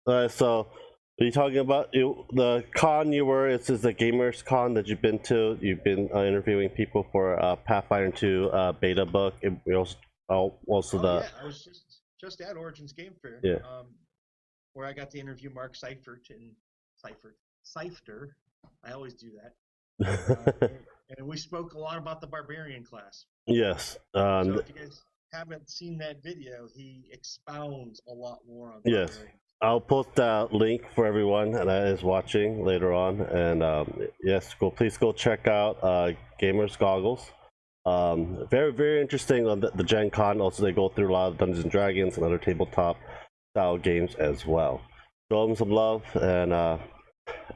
So, are you talking about the con you were? Is this the Gamers Con that you've been to? You've been interviewing people for Pathfinder 2 beta book. And we also Oh the yeah, I was just at Origins Game Fair, yeah. where I got to interview Mark Seifter. I always do that, and we spoke a lot about the Barbarian class. Yes. So if you guys haven't seen that video, he expounds a lot more on Yes. Barbarian. I'll post that link for everyone that is watching later on. And yes, please go check out Gamers Goggles. Very, very interesting on the Gen Con. Also, they go through a lot of Dungeons and Dragons and other tabletop style games as well. Show them some love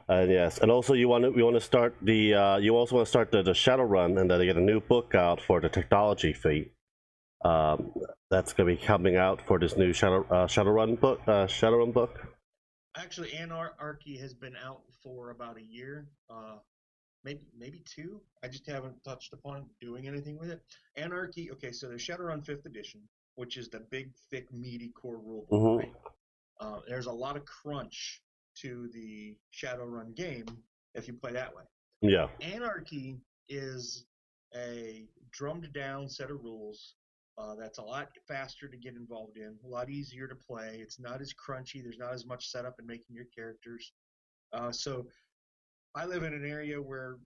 and yes, and also we want to start the you also want to start the Shadowrun, and then they get a new book out for the technology fleet. Um, that's going to be coming out for this new Shadowrun book. Shadowrun book. Actually, Anarchy has been out for about a year, maybe two. I just haven't touched upon doing anything with it. Anarchy. Okay, so there's Shadowrun Fifth Edition, which is the big, thick, meaty core rulebook, Mm-hmm. right? There's a lot of crunch to the Shadowrun game if you play that way. Yeah. Anarchy is a drummed down set of rules that's a lot faster to get involved in, a lot easier to play. It's not as crunchy. There's not as much setup in making your characters. So I live in an area where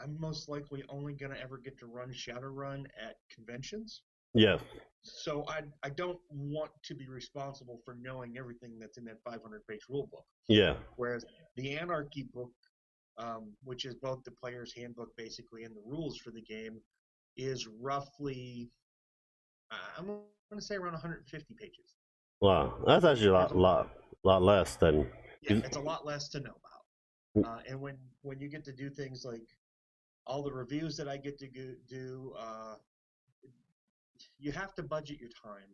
I'm most likely only going to ever get to run Shadowrun at conventions. Yes. So I don't want to be responsible for knowing everything that's in that 500-page rule book. Yeah. Whereas the Anarchy book, which is both the player's handbook basically and the rules for the game, is roughly, I'm going to say around 150 pages. Wow, that's So actually a there's lot less than. yeah, it's a lot less to know about. And when you get to do things like all the reviews that I get to do, you have to budget your time.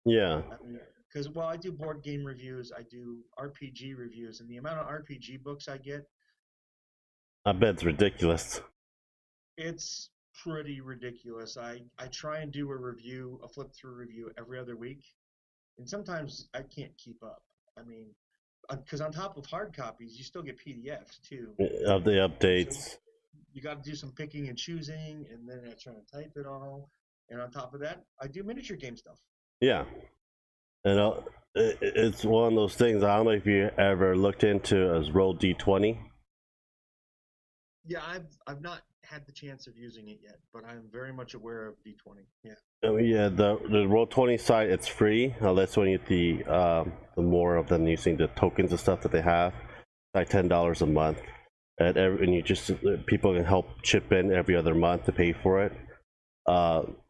Yeah. Because while I do board game reviews, I do RPG reviews, and the amount of RPG books I get, I bet it's ridiculous. it's pretty ridiculous. I try and do a flip through review every other week, and sometimes I can't keep up. I mean, because on top of hard copies, you still get PDFs too. Of the So updates. you got to do some picking and choosing, and then I try to type it all. And on top of that, I do miniature game stuff. Yeah. And it's one of those things. I don't know if you ever looked into as Roll D20. Yeah, I've not had the chance of using it yet, but I'm very much aware of D20. Yeah. I mean, yeah, the Roll20 site, it's free unless when you get the more of them using the tokens and stuff that they have, like $10 a month, and you just people can help chip in every other month to pay for it.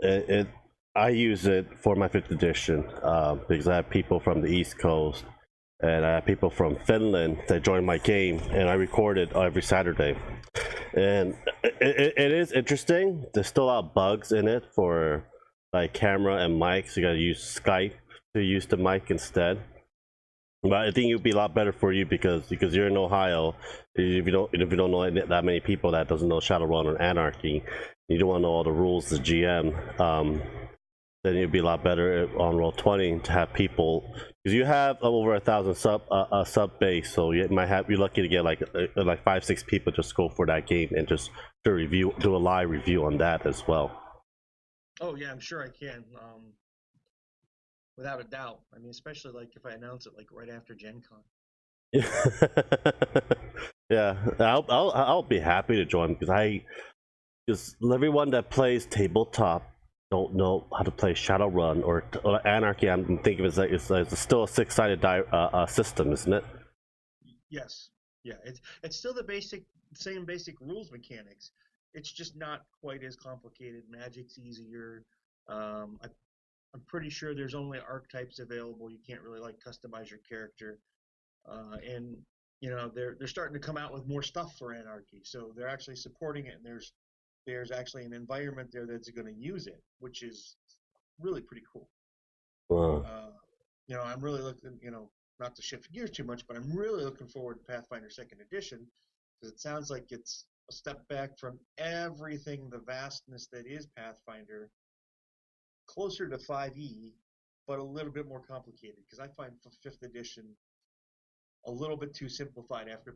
It I use it for my fifth edition because I have people from the East Coast and I have people from Finland that join my game, and I record it every Saturday. And it is interesting. There's still a lot of bugs in it for like camera and mic, so you gotta use Skype to use the mic instead. But I think it would be a lot better for you because you're in Ohio. If you don't know that many people that doesn't know Shadowrun or Anarchy, you don't want to know all the rules, the GM. Then it'd be a lot better on Roll20 to have people, because you have over 1,000 sub base, so you might have, you're lucky to get like 5-6 people just go for that game and just do a live review on that as well. Oh yeah, I'm sure I can. Without a doubt. I mean, especially like if I announce it like right after Gen Con. Yeah, I'll be happy to join because everyone that plays tabletop don't know how to play Shadowrun or Anarchy. I'm thinking it's still a six-sided system, isn't it? Yes. Yeah, it's still same basic rules mechanics. It's just not quite as complicated. Magic's easier. I'm pretty sure there's only archetypes available. You can't really like customize your character. And they're starting to come out with more stuff for Anarchy, so they're actually supporting it, and there's actually an environment there that's going to use it, which is really pretty cool. Wow. I'm really looking, not to shift gears too much, but I'm really looking forward to Pathfinder Second Edition, because it sounds like it's a step back from everything, the vastness that is Pathfinder, closer to 5e, but a little bit more complicated. Because I find Fifth Edition a little bit too simplified after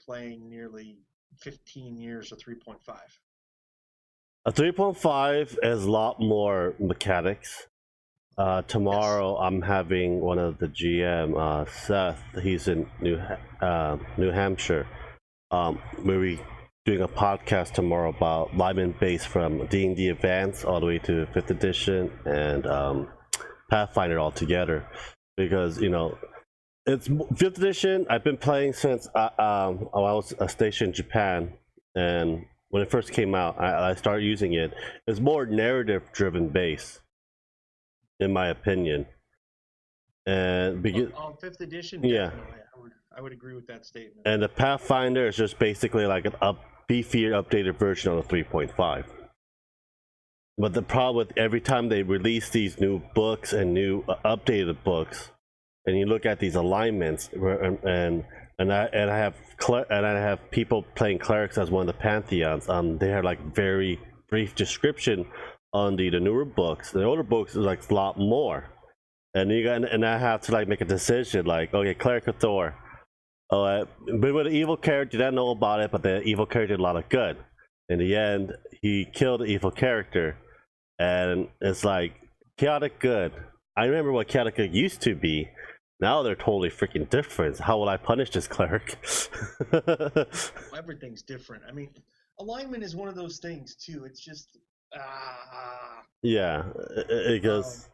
playing nearly 15 years of 3.5. A 3.5 has a lot more mechanics. Tomorrow I'm having one of the GM, Seth. He's in New Hampshire. We're doing a podcast tomorrow about Lyman base from D&D Advanced all the way to 5th edition and Pathfinder all together, because it's 5th edition. I've been playing since I was stationed in Japan, and when it first came out, I started using it. It's more narrative driven base, in my opinion. And on 5th edition, yeah, I would agree with that statement. and the Pathfinder is just basically like a beefier, updated version of the 3.5. But the problem with every time they release these new books and new updated books, and you look at these alignments, and I have people playing clerics as one of the pantheons. They have like very brief description on the newer books. The older books is like a lot more, and I have to like make a decision like, okay, cleric of Thor. Oh, but with an evil character, didn't know about it, but the evil character did a lot of good. In the end, he killed the evil character, and it's like chaotic good. I remember what chaotic good used to be. Now they're totally freaking different. How will I punish this cleric? Everything's different. I mean, alignment is one of those things too. It's just yeah, because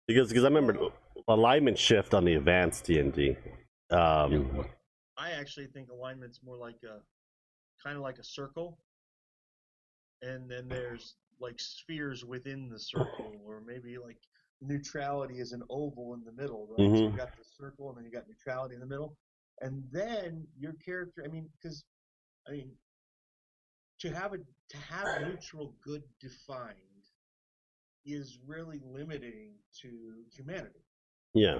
I remember alignment shift on the advanced D&D. I actually think alignment's more like kind of like a circle, and then there's like spheres within the circle, or maybe like neutrality is an oval in the middle, right? Mm-hmm. So you got the circle, and then you got neutrality in the middle, and then your character. To have neutral good defined is really limiting to humanity. Yeah.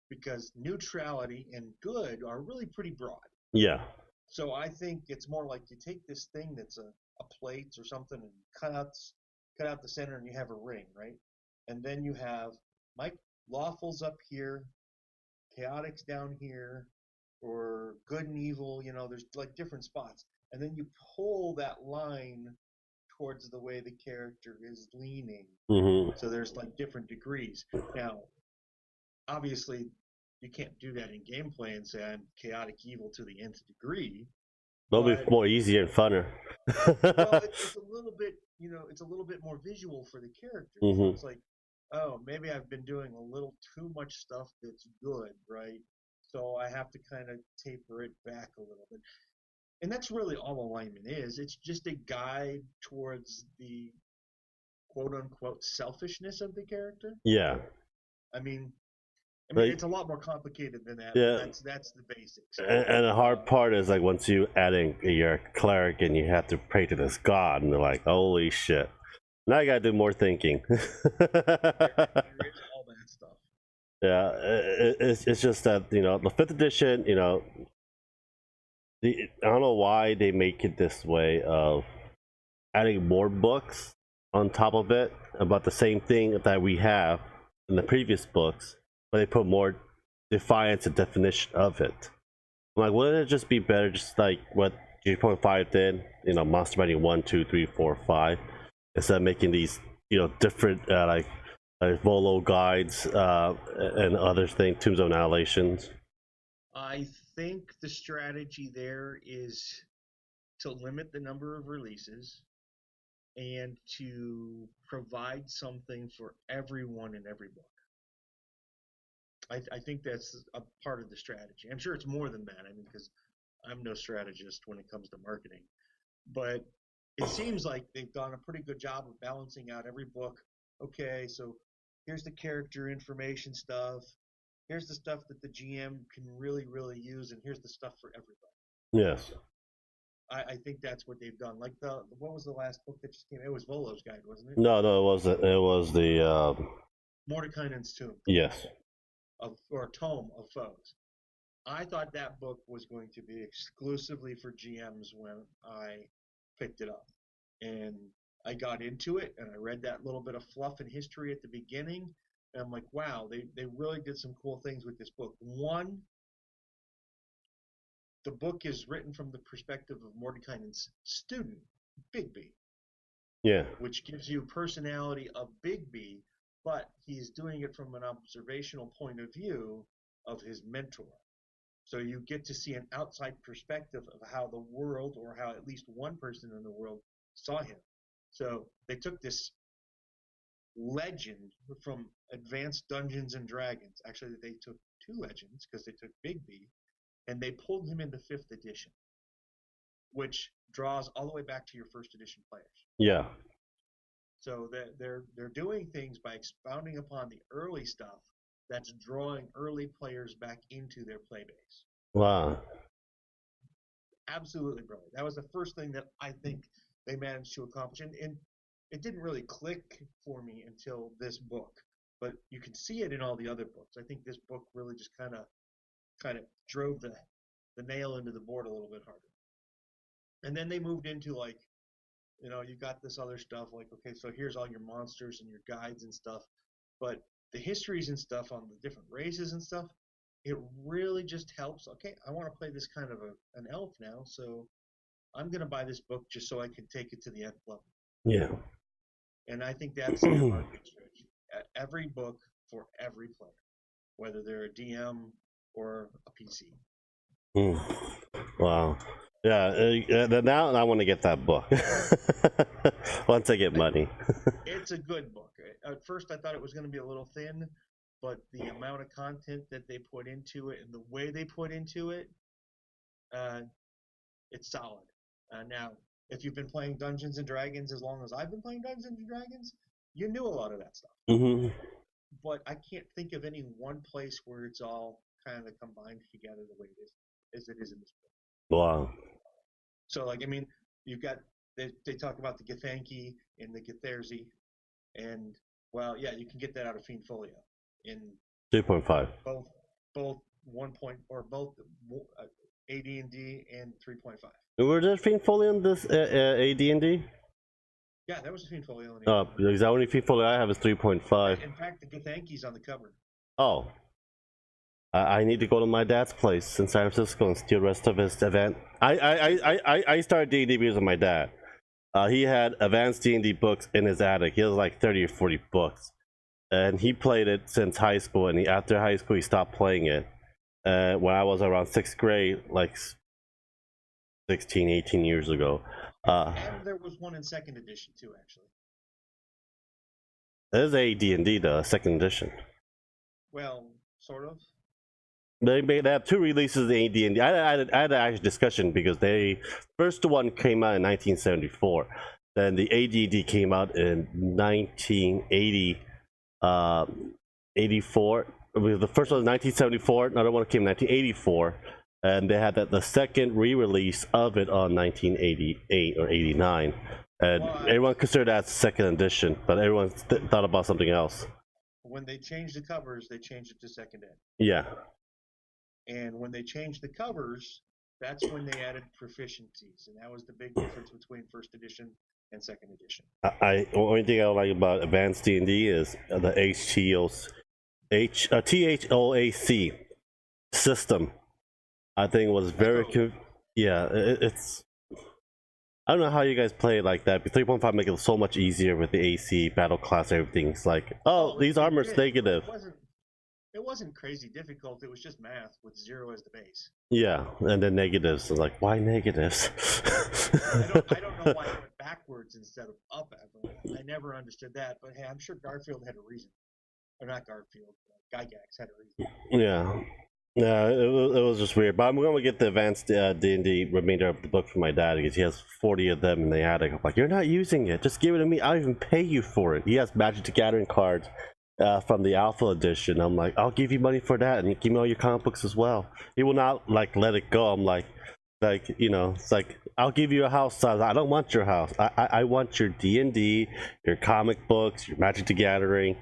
Because neutrality and good are really pretty broad. Yeah. So I think it's more like you take this thing that's a plate or something and cut out the center, and you have a ring, right? And then you have lawful's up here, chaotic's down here, or good and evil. There's like different spots, and then you pull that line towards the way the character is leaning. Mm-hmm. So there's like different degrees. Now, obviously, you can't do that in gameplay and say I'm chaotic evil to the nth degree. That'll be more easier and funner. Well, it's a little bit, it's a little bit more visual for the character. Mm-hmm. So it's like, oh, maybe I've been doing a little too much stuff that's good, right? So I have to kind of taper it back a little bit. And that's really all alignment is. It's just a guide towards the quote-unquote selfishness of the character. Yeah. I mean, it's a lot more complicated than that. Yeah. But that's the basics. And the hard part is like once you add in your cleric and you have to pray to this god, and they're like, holy shit. Now I gotta do more thinking. There is all that stuff. Yeah, it's just that the 5th edition, I don't know why they make it this way of adding more books on top of it about the same thing that we have in the previous books, but they put more defiance and definition of it. I'm like, wouldn't it just be better, just like what G.5 did, Monster Writing 1, 2, 3, 4, 5, instead of making these, different like Volo guides and other things, Tombs of Annihilations. I think the strategy there is to limit the number of releases and to provide something for everyone in every book. I think that's a part of the strategy. I'm sure it's more than that. Because I'm no strategist when it comes to marketing. But it seems like they've done a pretty good job of balancing out every book. Okay, so here's the character information stuff. Here's the stuff that the GM can really, really use, and here's the stuff for everybody. Yes. I think that's what they've done. Like what was the last book that just came? It was Volo's Guide, wasn't it? No, it wasn't. It was the Mordenkainen's Tomb. Yes. Or Tome of Foes. I thought that book was going to be exclusively for GMs when I picked it up, and I got into it, and I read that little bit of fluff and history at the beginning, and I'm like, wow, they really did some cool things with this book. One, the book is written from the perspective of Mordekainen's student, Big B. Yeah. Which gives you personality of Big B, but he's doing it from an observational point of view of his mentor. So you get to see an outside perspective of how the world, or how at least one person in the world saw him. So they took this legend from Advanced Dungeons and Dragons. Actually, they took two legends because they took Big B, and they pulled him into 5th edition, which draws all the way back to your 1st edition players. Yeah. So they're doing things by expounding upon the early stuff that's drawing early players back into their play base. Wow. Absolutely brilliant. That was the first thing that I think they managed to accomplish. And it didn't really click for me until this book. But you can see it in all the other books. I think this book really just kind of drove the nail into the board a little bit harder. And then they moved into, like, you know, you got this other stuff like, okay, so here's all your monsters and your guides and stuff. But the histories and stuff on the different races and stuff, it really just helps. Okay, I want to play this kind of an elf now, so I'm going to buy this book just so I can take it to the nth level. Yeah. And I think that's their marketing strategy. Every book for every player, whether they're a DM or a PC. Wow. Yeah, now I want to get that book. Once I get money. It's a good book. At first I thought it was going to be a little thin, but the amount of content that they put into it and the way they put into it, it's solid. Now, if you've been playing Dungeons and Dragons as long as I've been playing Dungeons and Dragons, you knew a lot of that stuff. Mm-hmm. But I can't think of any one place where it's all kind of combined together the way it is, as it is in this book. Wow. So, like, I mean, you've got, they talk about the Githyanki and the Githyanki, and, well, yeah, you can get that out of Fiend Folio in 2.5. Both 1 point, or both AD&D and 3.5. Were there Fiend Folio in this AD&D? Yeah, that was a Fiend Folio. Oh, because the only Fiend Folio I have is 3.5. In fact, the Githyanki's on the cover. Oh. I need to go to my dad's place in San Francisco and steal the rest of his event. I started D&D because of my dad. He had advanced D&D books in his attic. He has like 30 or 40 books. And he played it since high school, and after high school he stopped playing it. When I was around 6th grade, like 16, 18 years ago. And there was one in 2nd edition too, actually. There's a D&D, the 2nd edition. Well, sort of. They have 2 releases in AD&D. I had an actual discussion because first one came out in 1974. Then the AD&D came out in 1980, 84. The first one was 1974. Another one came in 1984, and they had the second re-release of it on 1988 or 89. And everyone considered that 2nd edition, but everyone thought about something else. When they changed the covers, they changed it to 2nd ed. Yeah. And when they changed the covers, that's when they added proficiencies, and that was the big difference between 1st edition and 2nd edition. The only thing I like about Advanced D&D is the THOAC system. I think it was very it's. I don't know how you guys play it like that, but 3.5 make it so much easier with the AC, battle class, everything. It's like, these armor's negative. It wasn't crazy difficult. It was just math with 0 as the base. Yeah, and then negatives. It's like, why negatives? I don't know why it went backwards instead of up. I never understood that. But hey, I'm sure Garfield had a reason. Or not Garfield. Gygax had a reason. Yeah. Yeah, it was just weird. But I'm going to get the advanced D&D remainder of the book from my dad because he has 40 of them in the attic. I'm like, you're not using it. Just give it to me. I'll even pay you for it. He has Magic the Gathering cards from the Alpha Edition. I'm like, I'll give you money for that, and you give me all your comic books as well. He will not like let it go. I'm like you know, it's like, I'll give you a house size. I don't want your house. I want your D&D, your comic books, your Magic the Gathering,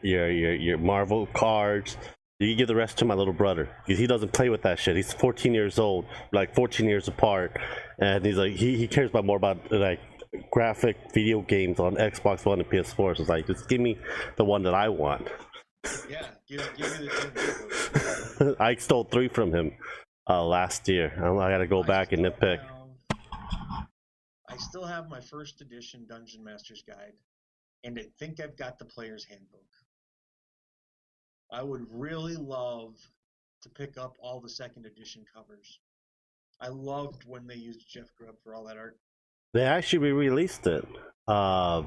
your Marvel cards. You can give the rest to my little brother because he doesn't play with that shit. He's 14 years old, like 14 years apart, and he's like he cares more about like graphic video games on Xbox One and PS4. So it's like, just give me the one that I want. Yeah, give me the. I stole 3 from him. last year. I gotta go back and nitpick. I still have my first edition Dungeon Master's Guide, and I think I've got the Player's Handbook. I would really love to pick up all the second edition covers. I loved when they used Jeff Grubb for all that art. They actually re-released it.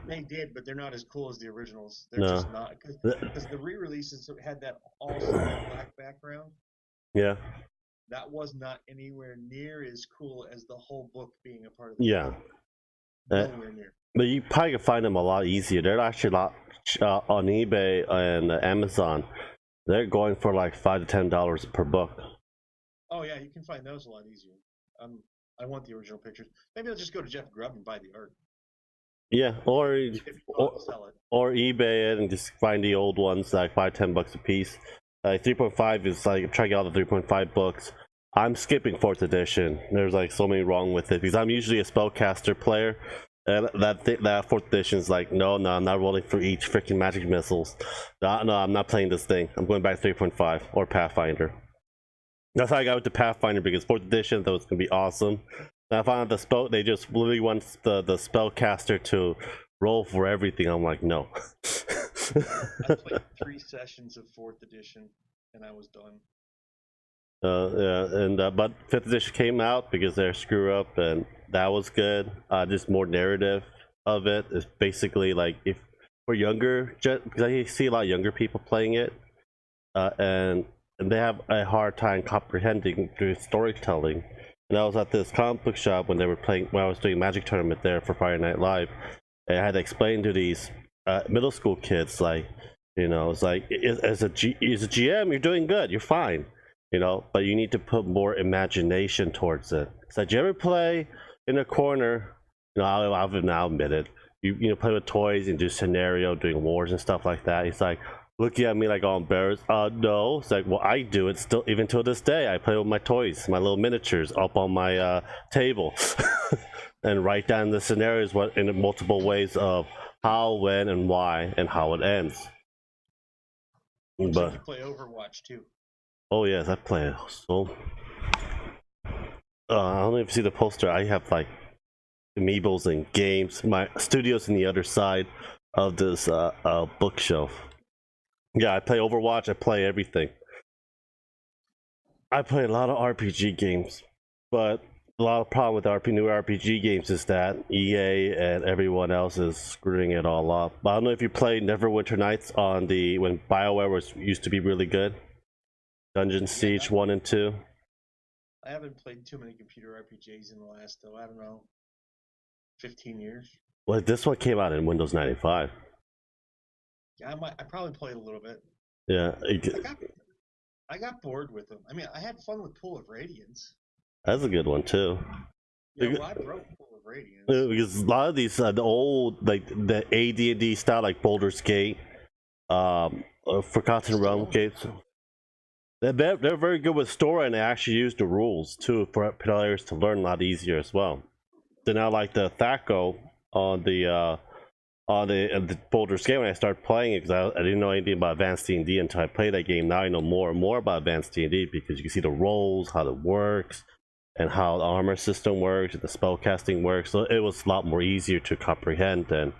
They did, but they're not as cool as the originals. They're No. just not, because the re-releases had that all solid black background. Yeah. That was not anywhere near as cool as the whole book being a part of the Yeah. nowhere near. But you probably can find them a lot easier. They're actually a lot on eBay and Amazon. They're going for like $5 to $10 per book. Oh yeah, you can find those a lot easier. I want the original pictures. Maybe I'll just go to Jeff Grubb and buy the art. Yeah, or Sell it. Or eBay it and just find the old ones like $5-10 a piece. 3.5 is like I'm trying to get all the 3.5 books. I'm skipping 4th edition. There's like so many wrong with it because I'm usually a spellcaster player, and that 4th edition is like no, I'm not rolling for each freaking magic missiles. No, I'm not playing this thing. I'm going back to 3.5 or Pathfinder. That's how I got with the Pathfinder because 4th edition thought it was gonna be awesome. And I found out the spell they just literally want the spellcaster to roll for everything. I'm like no. I played 3 sessions of 4th edition and I was done. Yeah, and but 5th edition came out because they're screw up, and that was good. Just more narrative of it. It's basically like if for younger, because I see a lot of younger people playing it, and they have a hard time comprehending the storytelling. And I was at this comic book shop when they were playing when I was doing Magic tournament there for Friday Night Live, and I had to explain to these middle school kids like, it's like as a GM you're doing good, you're fine. But you need to put more imagination towards it. So did you ever play in a corner? I'll now admit it. You play with toys and do scenario, doing wars and stuff like that. He's like looking at me like all embarrassed. No. It's like, well, I do it still, even till this day. I play with my toys, my little miniatures up on my table, and write down the scenarios in multiple ways of how, when, and why, and how it ends. But you play Overwatch too. Oh yes, I play it. So I don't know if you see the poster. I have like amiibos and games. My studio's in the other side of this bookshelf. Yeah, I play Overwatch. I play everything. I play a lot of RPG games, but a lot of problem with new RPG games is that EA and everyone else is screwing it all up. But I don't know if you played Neverwinter Nights when BioWare used to be really good. Dungeon Siege 1 and 2. I haven't played too many computer RPGs in the last, I don't know, 15 years. Well, this one came out in Windows 95. Yeah, I probably played a little bit. Yeah. I got bored with them. I mean, I had fun with Pool of Radiance. That's a good one, too. Yeah, well, I broke Pool of Radiance. Because a lot of these, the old, like, the AD&D style, like Baldur's Gate, Forgotten Realm games, they're very good with story, and they actually use the rules too for players to learn a lot easier as well. So now, like the THAC0 on the Baldur's Gate, when I started playing it, because I didn't know anything about Advanced D&D until I played that game. Now I know more and more about Advanced D&D because you can see the rolls, how it works, and how the armor system works, and the spell casting works. So it was a lot more easier to comprehend, and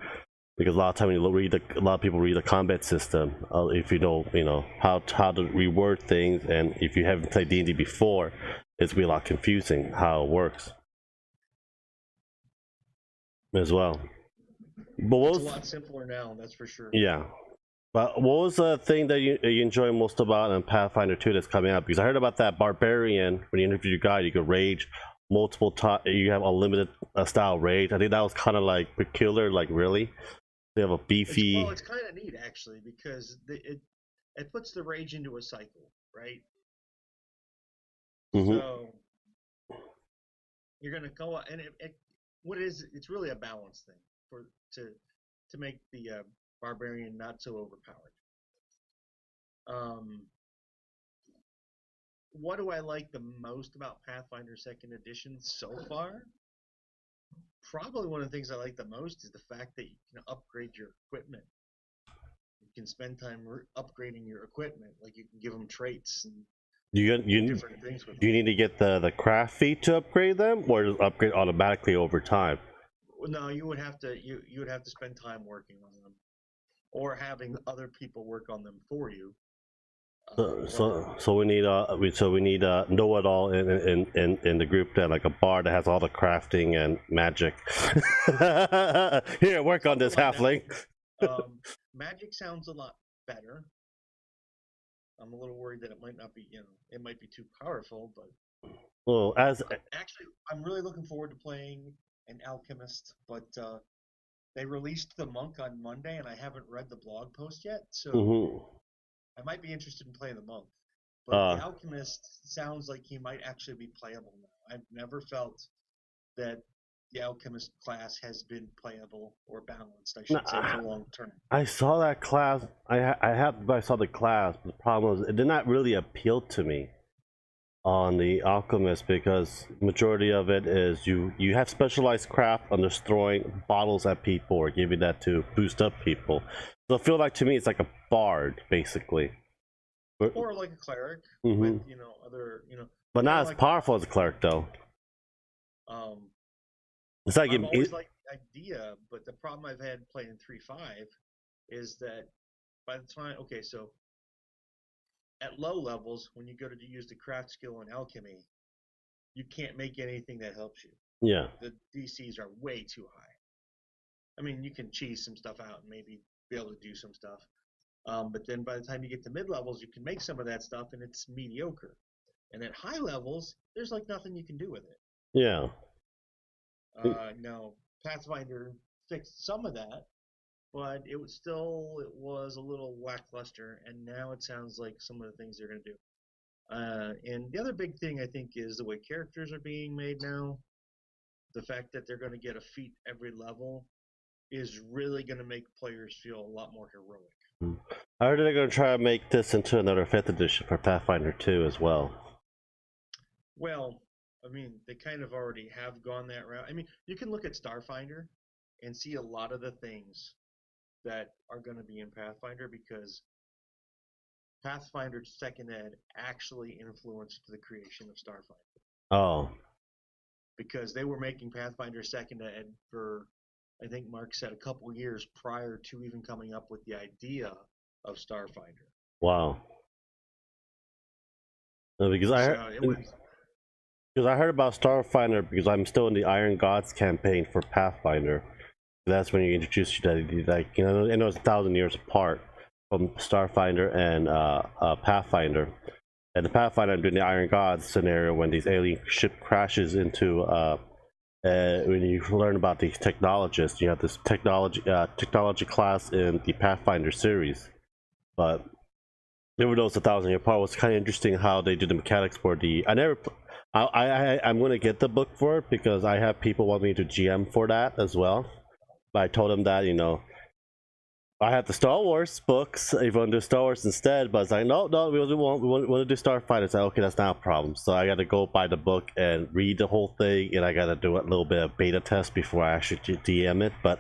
because a lot of time a lot of people read the combat system, if you know how to reword things, and if you haven't played D&D before, it's be a lot confusing how it works as well. But it's a lot simpler now, that's for sure. Yeah. But what was the thing that you enjoy most about in Pathfinder 2 that's coming out? Because I heard about that barbarian. When you interview your guy, you could rage multiple times. You have unlimited style rage. I think that was kind of like peculiar. Like, really? They have a beefy. It's kind of neat actually because it puts the rage into a cycle, right? Mm-hmm. So you're gonna go and it's really a balance thing to make the barbarian not so overpowered. What do I like the most about Pathfinder 2nd Edition so far? Probably one of the things I like the most is the fact that you can upgrade your equipment. You can spend time upgrading your equipment. Like you can give them traits and different things with do you need to get the craft feat to upgrade them, or does it upgrade automatically over time? No, you would have to you would have to spend time working on them, or having other people work on them for you. So we need know-it-all in the group, that like a bard that has all the crafting and magic. Here, work on this, like halfling. Magic sounds a lot better. I'm a little worried that it might not be, it might be too powerful, but Well, actually, I'm really looking forward to playing an alchemist, but they released the monk on Monday, and I haven't read the blog post yet, so I might be interested in playing the monk. But the alchemist sounds like he might actually be playable now. I've never felt that the alchemist class has been playable or balanced, I should say, for long term. I saw that class. I saw the class. But the problem was it did not really appeal to me on the alchemist, because majority of it is you have specialized craft on just throwing bottles at people or giving that to boost up people. So I feel like, to me, it's like a bard basically, or like a cleric with other but not as powerful as a cleric though. It's like I've always liked the idea, but the problem I've had playing 3.5 is that by the time, so at low levels, when you go to use the craft skill in alchemy, you can't make anything that helps you. Yeah. The DCs are way too high. I mean, you can cheese some stuff out and maybe be able to do some stuff. But then by the time you get to mid levels, you can make some of that stuff and it's mediocre. And at high levels, there's like nothing you can do with it. Yeah. Now, Pathfinder fixed some of that, but it was a little lackluster, and now it sounds like some of the things they're going to do. And the other big thing, I think, is the way characters are being made now. The fact that they're going to get a feat every level is really going to make players feel a lot more heroic. I heard they're going to try to make this into another 5th edition for Pathfinder 2 as well. Well, I mean, they kind of already have gone that route. I mean, you can look at Starfinder and see a lot of the things that are going to be in Pathfinder, because Pathfinder 2nd Ed actually influenced the creation of Starfinder. Oh. Because they were making Pathfinder 2nd Ed for, I think Mark said, a couple years prior to even coming up with the idea of Starfinder. Wow. No, because I heard about Starfinder because I'm still in the Iron Gods campaign for Pathfinder. That's when you introduce you, like, I know it's 1,000 years apart from Starfinder and Pathfinder. And the Pathfinder, I'm doing the Iron Gods scenario when these alien ship crashes into when you learn about these technologists. You have this technology class in the Pathfinder series, but even though it's 1,000 year apart, it was kind of interesting how they did the mechanics for the. I'm gonna get the book for it because I have people want me to GM for that as well. But I told them that, I have the Star Wars books if you want to do Star Wars instead. But it's like, no, we want to do Starfighter. It's like, okay, that's not a problem. So I got to go buy the book and read the whole thing, and I got to do a little bit of beta test before I actually DM it. But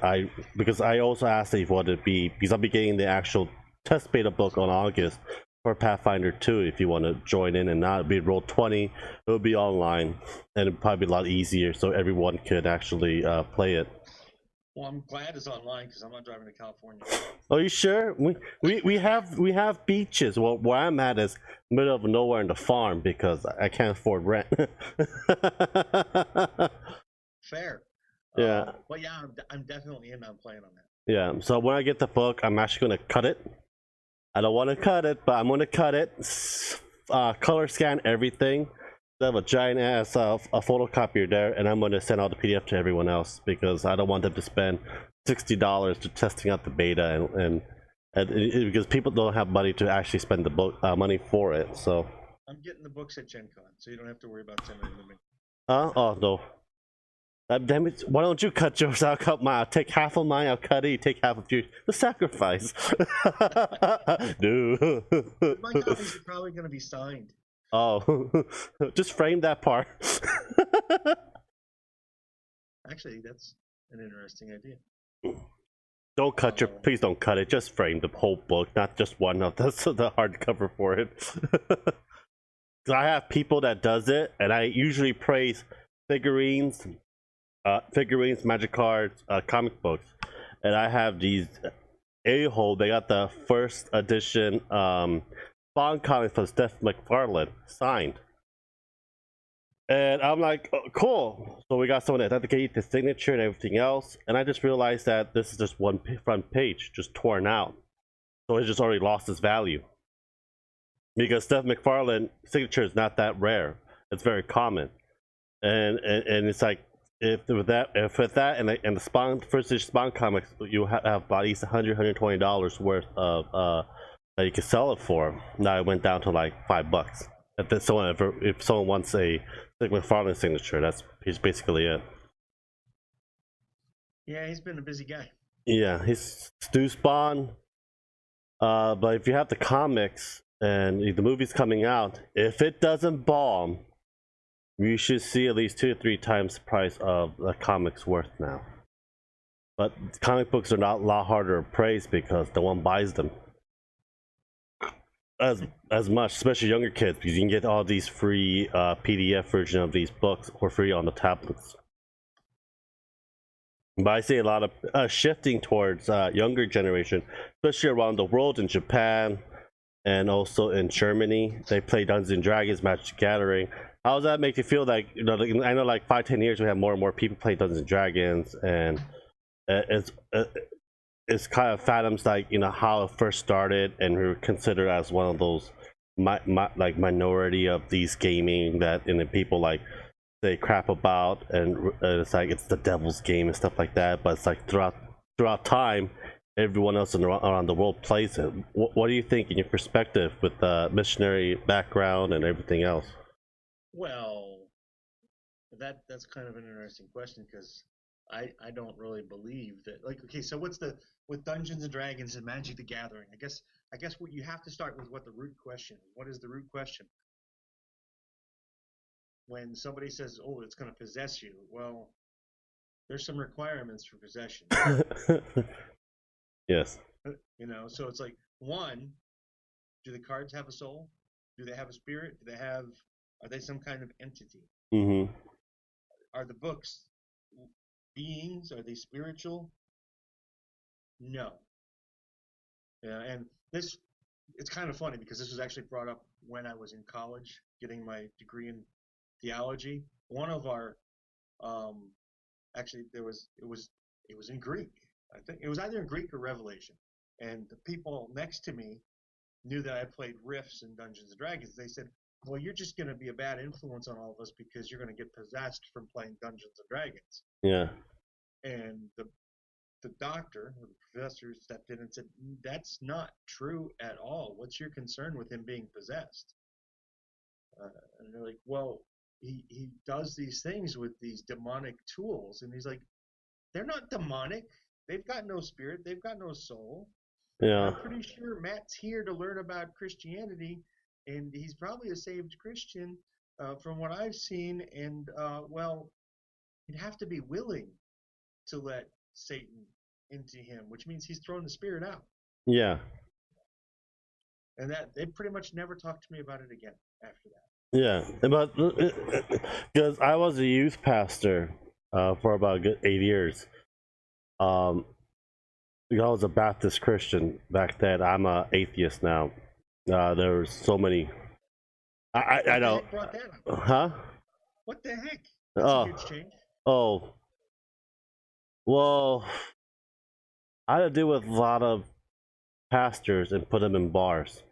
because I also asked if you want to be, because I'll be getting the actual test beta book on August for Pathfinder 2. If you want to join in and not be Roll20, it will be online, and it'll probably be a lot easier, so everyone could actually play it. Well, I'm glad it's online because I'm not driving to California. Oh, you sure? We have beaches. Well, where I'm at is middle of nowhere in the farm because I can't afford rent. Fair. Yeah. But yeah, I'm definitely in on playing on that. Yeah. So when I get the book, I'm actually gonna cut it. I don't want to cut it, but I'm gonna cut it. Color scan everything. I have a giant ass a photocopier there, and I'm going to send out the PDF to everyone else because I don't want them to spend $60 to testing out the beta, and because people don't have money to actually spend the book money for it. So I'm getting the books at Gen Con, so you don't have to worry about sending them to me. Oh no. Damn it, why don't you cut yours? I'll cut mine. I'll take half of mine, I'll cut it, you take half of yours. The sacrifice. No. My copies are probably going to be signed. Oh, just frame that part. Actually, that's an interesting idea. Don't cut please don't cut it. Just frame the whole book, not just one of the hardcover for it. I have people that does it, and I usually praise figurines, magic cards, comic books, and I have these a-hole. They got the first edition Spawn comic from Steph McFarlane signed. And I'm like, oh, cool. So we got someone that authenticated the signature and everything else. And I just realized that this is just one front page, just torn out. So it's just already lost its value. Because Steph McFarlane signature is not that rare. It's very common. And it's like, if with that and the Spawn first issue Spawn comics, you have about at least $120 worth of that you can sell it for. Now it went down to like $5. If someone wants a McFarlane signature, he's basically it. Yeah, he's been a busy guy. Yeah, he's Stu Spawn. But if you have the comics and the movie's coming out, if it doesn't bomb, you should see at least 2 to 3 times the price of the comics worth now. But comic books are not a lot harder to praise because no one buys them as much, especially younger kids, because you can get all these free PDF version of these books for free on the tablets. But I see a lot of shifting towards younger generation, especially around the world in Japan and also in Germany. They play Dungeons and Dragons, Magic the Gathering. How does that make you feel? Like, you know, I know like 5-10 years we have more and more people playing Dungeons and Dragons, and it's kind of fathoms like, you know, how it first started, and we were considered as one of those like minority of these gaming that, and then people like say crap about, and it's like it's the devil's game and stuff like that. But it's like throughout time, everyone else around the world plays it. What do you think in your perspective with the missionary background and everything else? Well, that's kind of an interesting question, because I don't really believe that. Like, okay, so what's with Dungeons and Dragons and Magic the Gathering? I guess what you have to start with, what the root question is. What is the root question? When somebody says, "Oh, it's going to possess you," well, there's some requirements for possession. Yes. You know, so it's like, one, do the cards have a soul? Do they have a spirit? Are they some kind of entity? Mm-hmm. Are the books beings? Are they spiritual? No. Yeah, and it's kind of funny because this was actually brought up when I was in college getting my degree in theology. One of our actually it was in Greek. I think it was either in Greek or Revelation. And the people next to me knew that I played riffs in Dungeons and Dragons. They said, "Well, you're just going to be a bad influence on all of us because you're going to get possessed from playing Dungeons and Dragons." Yeah. And the doctor or the professor stepped in and said, "That's not true at all. What's your concern with him being possessed?" And they're like, "Well, he does these things with these demonic tools." And he's like, "They're not demonic. They've got no spirit. They've got no soul. Yeah. I'm pretty sure Matt's here to learn about Christianity, and he's probably a saved Christian from what I've seen. And well, you'd have to be willing to let Satan into him, which means he's thrown the spirit out." Yeah. And that they pretty much never talked to me about it again after that. Yeah, but because I was a youth pastor for about a good 8 years. I was a Baptist Christian back then. I'm a atheist now. There's so many. I don't. Huh? What the heck? That's a huge change. Oh. Well, I had to deal with a lot of pastors and put them in bars.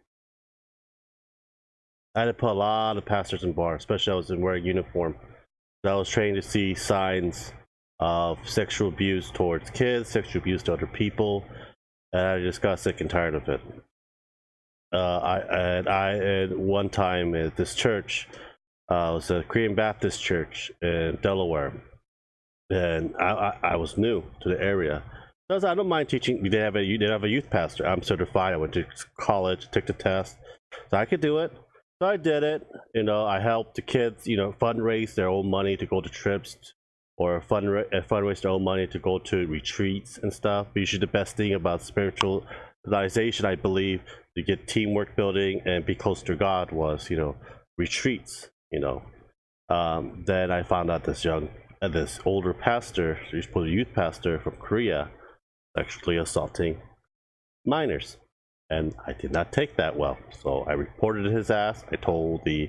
I had to put a lot of pastors in bars, especially I was wearing uniform. I was trained to see signs of sexual abuse towards kids, sexual abuse to other people, and I just got sick and tired of it. I one time at this church, it was a Korean Baptist church in Delaware, and I was new to the area. I don't mind teaching. They have a youth pastor. I'm certified. I went to college, took the test, so I could do it. So I did it. You know, I helped the kids, you know, fundraise their own money to go to trips, or fundraise their own money to go to retreats and stuff. But usually the best thing about spiritualization, I believe, to get teamwork building and be close to God was, you know, retreats, then I found out this older pastor, youth pastor from Korea, sexually assaulting minors, and I did not take that well. So I reported his ass. I told the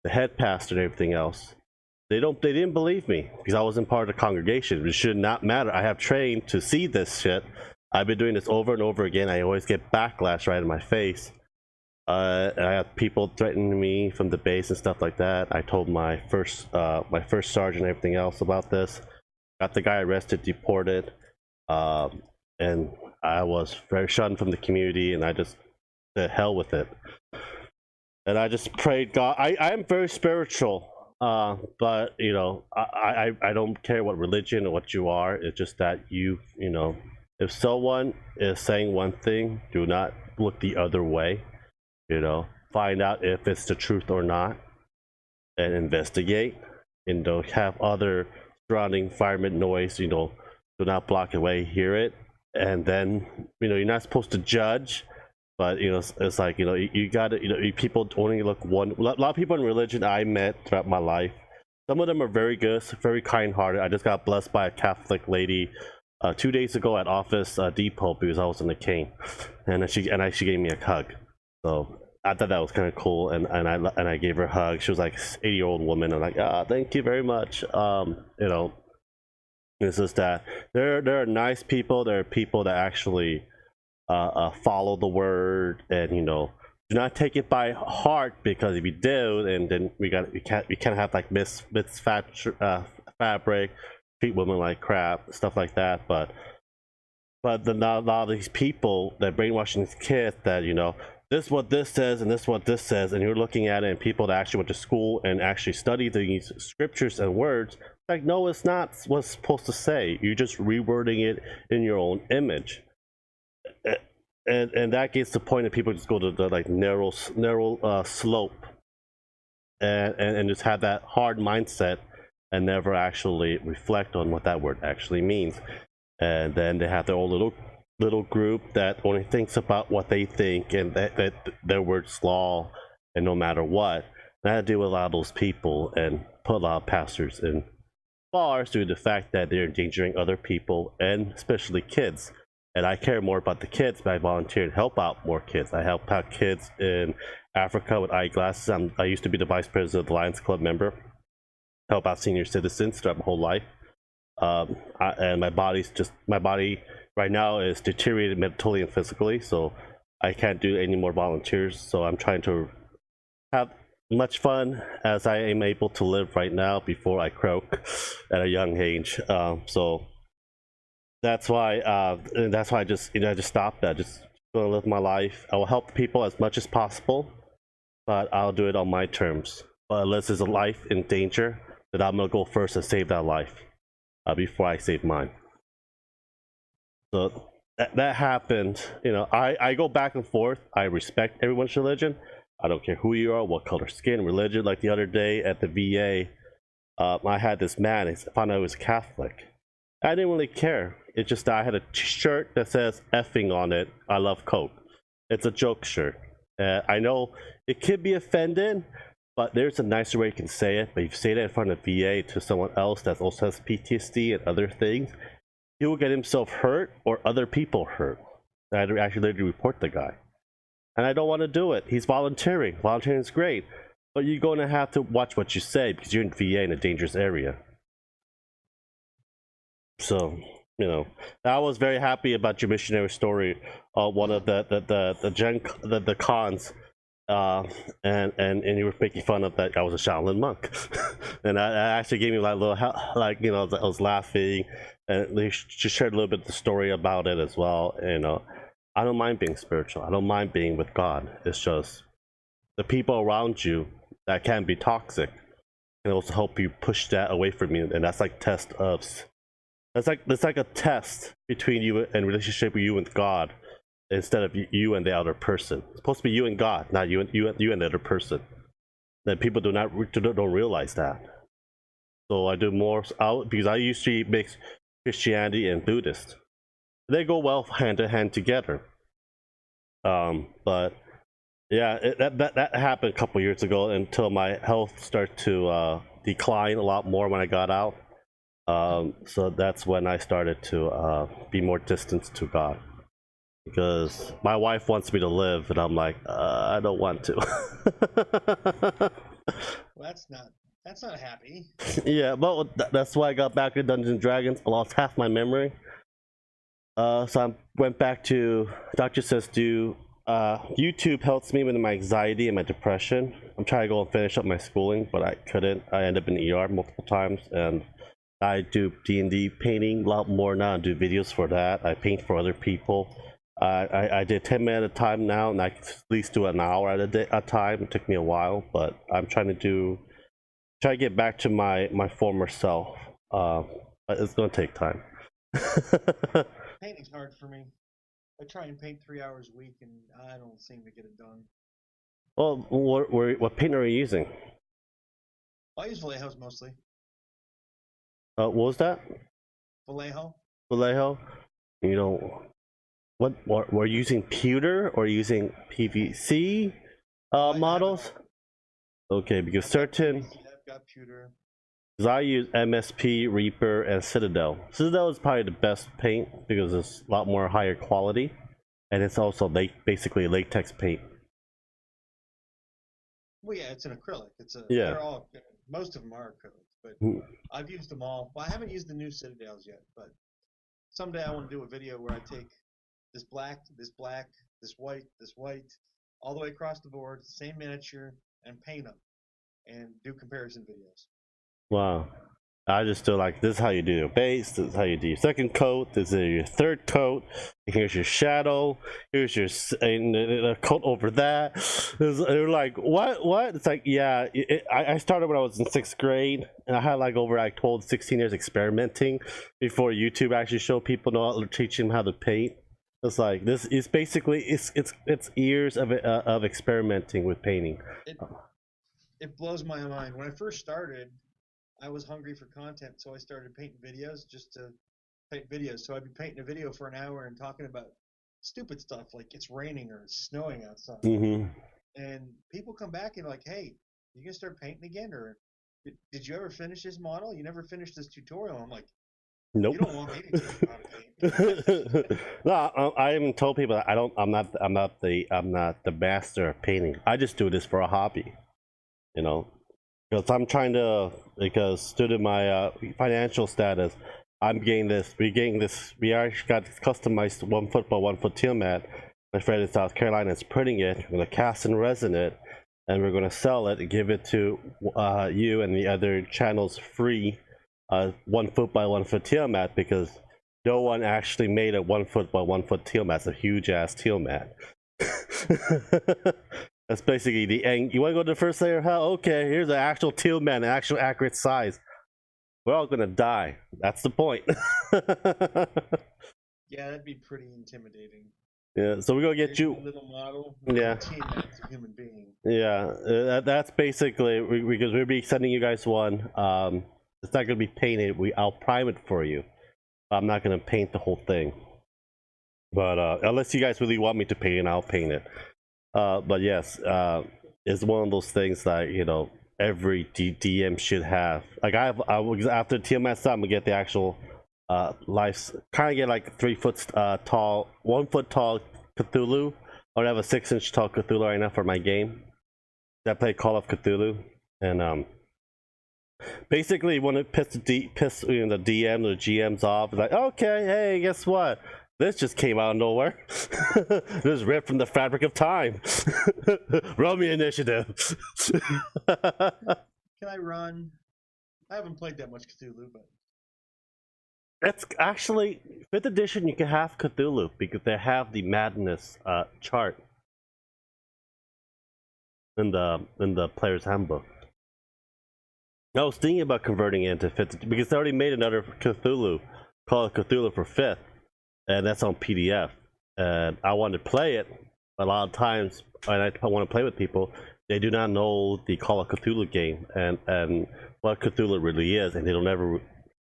head pastor and everything else. They didn't believe me because I wasn't part of the congregation. It should not matter. I have trained to see this shit. I've been doing this over and over again. I always get backlash right in my face. I have people threatening me from the base and stuff like that. I told my first sergeant and everything else about this. Got the guy arrested, deported, and I was very shunned from the community. And I just said hell with it. And I just prayed God. I am very spiritual, but I don't care what religion or what you are. It's just that if someone is saying one thing, do not look the other way. Find out if it's the truth or not, and investigate. And don't have other surrounding environment noise. Do not block away. Hear it, and then you're not supposed to judge. But it's like you gotta people only look one. A lot of people in religion I met throughout my life. Some of them are very good, very kind-hearted. I just got blessed by a Catholic lady 2 days ago at Office Depot because I was in the cane, and she gave me a hug. So I thought that was kind of cool, and I gave her a hug. She was like 80-year-old woman. I'm like, thank you very much. It's just that there are nice people. There are people that actually follow the word, and do not take it by heart, because if you do, then we can't have like fabric, treat women like crap, stuff like that. But a lot of these people that brainwashing these kids that this is what this says and this is what this says, and you're looking at it, and people that actually went to school and actually studied these scriptures and words, like, no, it's not what's it's supposed to say. You're just rewording it in your own image. And that gets to the point that people just go to the like narrow slope, and just have that hard mindset and never actually reflect on what that word actually means. And then they have their own little group that only thinks about what they think, and that their word's law, and no matter what. And I had to deal with a lot of those people and put a lot of pastors in bars due to the fact that they're endangering other people, and especially kids. And I care more about the kids, but I volunteer to help out more kids. I help out kids in Africa with eyeglasses. I used to be the vice president of the Lions Club member. Help out senior citizens throughout my whole life. And my body right now is deteriorated mentally and physically, so I can't do any more volunteers. So I'm trying to have much fun as I am able to live right now before I croak at a young age. So that's why I just stopped that. Just gonna live my life. I will help people as much as possible, but I'll do it on my terms. But unless there's a life in danger, then I'm gonna go first and save that life before I save mine. So that happened. I go back and forth. I respect everyone's religion. I don't care who you are, what color skin, religion. Like the other day at the VA, I had this man. I found out he was Catholic. I didn't really care. It's just that I had a shirt that says effing on it. I love Coke. It's a joke shirt. I know it could be offended, but there's a nicer way you can say it. But if you say that in front of VA to someone else that also has PTSD and other things, he will get himself hurt or other people hurt. I had to actually literally report the guy. And I don't want to do it. He's volunteering. Volunteering is great. But you're going to have to watch what you say because you're in VA in a dangerous area. So, I was very happy about your missionary story. One of the cons, and you were making fun of that I was a Shaolin monk, and I actually gave me like little I was laughing, and you shared a little bit of the story about it as well. I don't mind being spiritual. I don't mind being with God. It's just the people around you that can be toxic can also help you push that away from you, and that's like test of. It's like a test between you and relationship with you and God, instead of you and the other person. It's supposed to be you and God, not you and the other person. Then people don't realize that. So I do more out because I usually mix Christianity and Buddhist. They go well hand in hand together. But Yeah, that happened a couple years ago until my health started to decline a lot more when I got out. So that's when I started to be more distant to God, because my wife wants me to live, and I'm like, I don't want to. Well, that's not happy. Yeah, but that's why I got back to Dungeons and Dragons. I lost half my memory. So I went back to Doctor Says Do. YouTube helps me with my anxiety and my depression. I'm trying to go and finish up my schooling, but I couldn't. I ended up in ER multiple times, and I do D&D painting a lot more now. I do videos for that. I paint for other people. I did 10 minutes at a time now, and I can at least do an hour at a time. It took me a while, but I'm trying to get back to my former self. But it's gonna take time. Painting's hard for me. I try and paint 3 hours a week, and I don't seem to get it done. Well, what paint are you using? I use Vallejo's mostly. What was that? Vallejo. Vallejo? You know, what we're using pewter or using PVC models? Okay, because certain. I've got pewter. Because I use MSP, Reaper, and Citadel. Citadel is probably the best paint because it's a lot more higher quality, and it's also basically latex paint. Well, yeah, it's an acrylic. Yeah. They're all, most of them are acrylic, but I've used them all. Well, I haven't used the new Citadels yet, but someday I want to do a video where I take this black, this white, all the way across the board, same miniature, and paint them, and do comparison videos. Wow. I just feel like this is how you do your base, this is how you do your second coat, this is your third coat, here's your shadow, here's your coat over that. They're like, what? It's like, yeah, I started when I was in 6th grade, and I had like over 16 years experimenting before YouTube actually showed people teaching them how to paint. It's like, this is basically, it's years of experimenting with painting. It blows my mind. When I first started, I was hungry for content, so I started painting videos just to paint videos. So I'd be painting a video for an hour and talking about stupid stuff like it's raining or it's snowing outside. And people come back and like, hey, you gonna start painting again? Or did you ever finish this model? You never finished this tutorial. I'm like, nope. You don't want me to teach you how to paint. No, I even told people that I'm not the master of painting. I just do this for a hobby, you know. Because due to my financial status, we actually got this customized 1 foot by 1 foot teal mat. My friend in South Carolina is printing it. We're gonna cast and resin it, and we're gonna sell it and give it to you and the other channels free. 1 foot by 1 foot teal mat, because no one actually made a 1 foot by 1 foot teal mat. It's a huge ass teal mat. That's basically the end. You want to go to the first layer of hell? Okay, here's an actual teal man, an actual accurate size. We're all gonna die. That's the point. Yeah, that'd be pretty intimidating. Yeah, so we're gonna get you. Little model. Yeah. That's a human being. Yeah, that's basically because we'll be sending you guys one. It's not gonna be painted. I'll prime it for you. I'm not gonna paint the whole thing. But unless you guys really want me to paint it, I'll paint it. But yes, it's one of those things that, you know, every DM should have. Like I was after TMS, I'm gonna get the actual life, kind of get like 3 foot tall, 1 foot tall Cthulhu. I have a 6-inch tall Cthulhu right now for my game. I play Call of Cthulhu, and basically you want to piss the DM or the GMs off. It's like, okay, hey, guess what? This just came out of nowhere. This ripped from the fabric of time. Roll me initiative. Can I run? I haven't played that much Cthulhu, but It's actually 5th edition. You can have Cthulhu because they have the madness chart in the player's handbook. I was thinking about converting it into 5th because they already made another Cthulhu called Cthulhu for 5th. And that's on PDF. And I want to play it. A lot of times, when I want to play with people, they do not know the Call of Cthulhu game and what Cthulhu really is, and they don't ever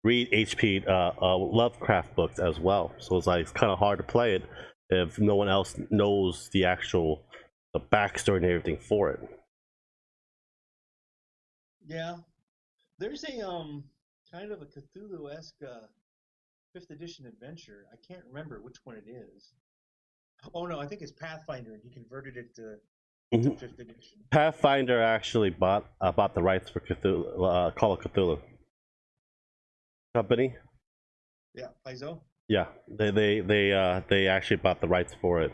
read H.P. Lovecraft books as well. So it's like it's kind of hard to play it if no one else knows the actual the backstory and everything for it. Yeah, there's a kind of a Cthulhu-esque 5th edition adventure. I can't remember which one it is. Oh no, I think it's Pathfinder, and he converted it to 5th edition. Pathfinder actually bought the rights for Cthulhu, Call of Cthulhu company. Yeah, Paizo. Yeah, they actually bought the rights for it.